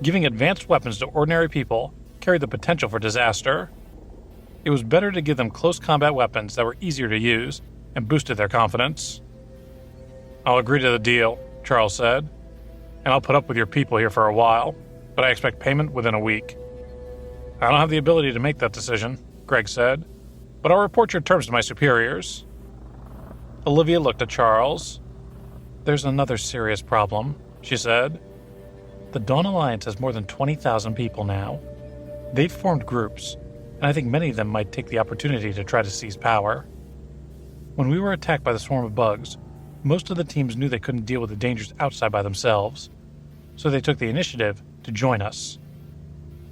Giving advanced weapons to ordinary people carried the potential for disaster. It was better to give them close combat weapons that were easier to use and boosted their confidence. I'll agree to the deal, Charles said, and I'll put up with your people here for a while, but I expect payment within a week. I don't have the ability to make that decision, Greg said, but I'll report your terms to my superiors. Olivia looked at Charles. There's another serious problem, she said. The Dawn Alliance has more than 20,000 people now. They've formed groups, and I think many of them might take the opportunity to try to seize power. When we were attacked by the swarm of bugs, most of the teams knew they couldn't deal with the dangers outside by themselves, so they took the initiative to join us.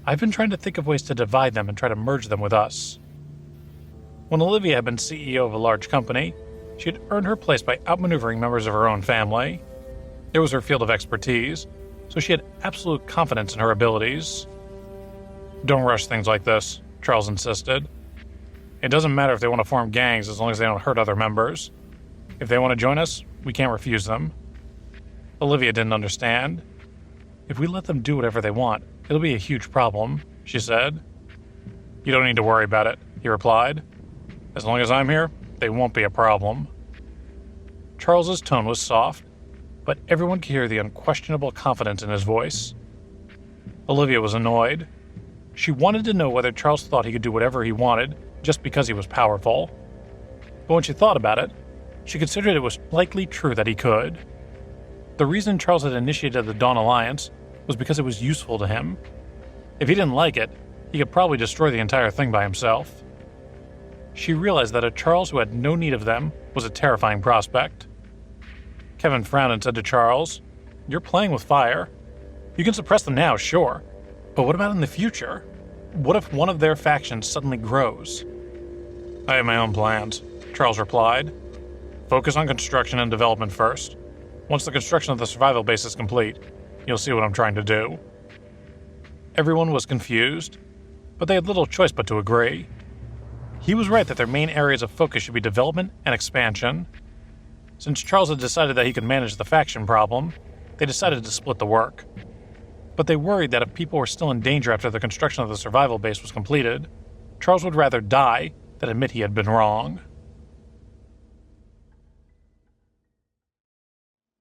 I've been trying to think of ways to divide them and try to merge them with us. When Olivia had been CEO of a large company, she had earned her place by outmaneuvering members of her own family. It was her field of expertise, so she had absolute confidence in her abilities. Don't rush things like this, Charles insisted. It doesn't matter if they want to form gangs as long as they don't hurt other members. If they want to join us, we can't refuse them. Olivia didn't understand. If we let them do whatever they want, it'll be a huge problem, she said. You don't need to worry about it, he replied. As long as I'm here, they won't be a problem. Charles's tone was soft, but everyone could hear the unquestionable confidence in his voice. Olivia was annoyed. She wanted to know whether Charles thought he could do whatever he wanted just because he was powerful. But when she thought about it, she considered it was likely true that he could. The reason Charles had initiated the Dawn Alliance was because it was useful to him. If he didn't like it, he could probably destroy the entire thing by himself. She realized that a Charles who had no need of them was a terrifying prospect. Kevin frowned and said to Charles, "You're playing with fire. You can suppress them now, sure, but what about in the future? What if one of their factions suddenly grows?" "I have my own plans," Charles replied. "Focus on construction and development first. Once the construction of the survival base is complete, you'll see what I'm trying to do." Everyone was confused, but they had little choice but to agree. He was right that their main areas of focus should be development and expansion. Since Charles had decided that he could manage the faction problem, they decided to split the work. But they worried that if people were still in danger after the construction of the survival base was completed, Charles would rather die than admit he had been wrong.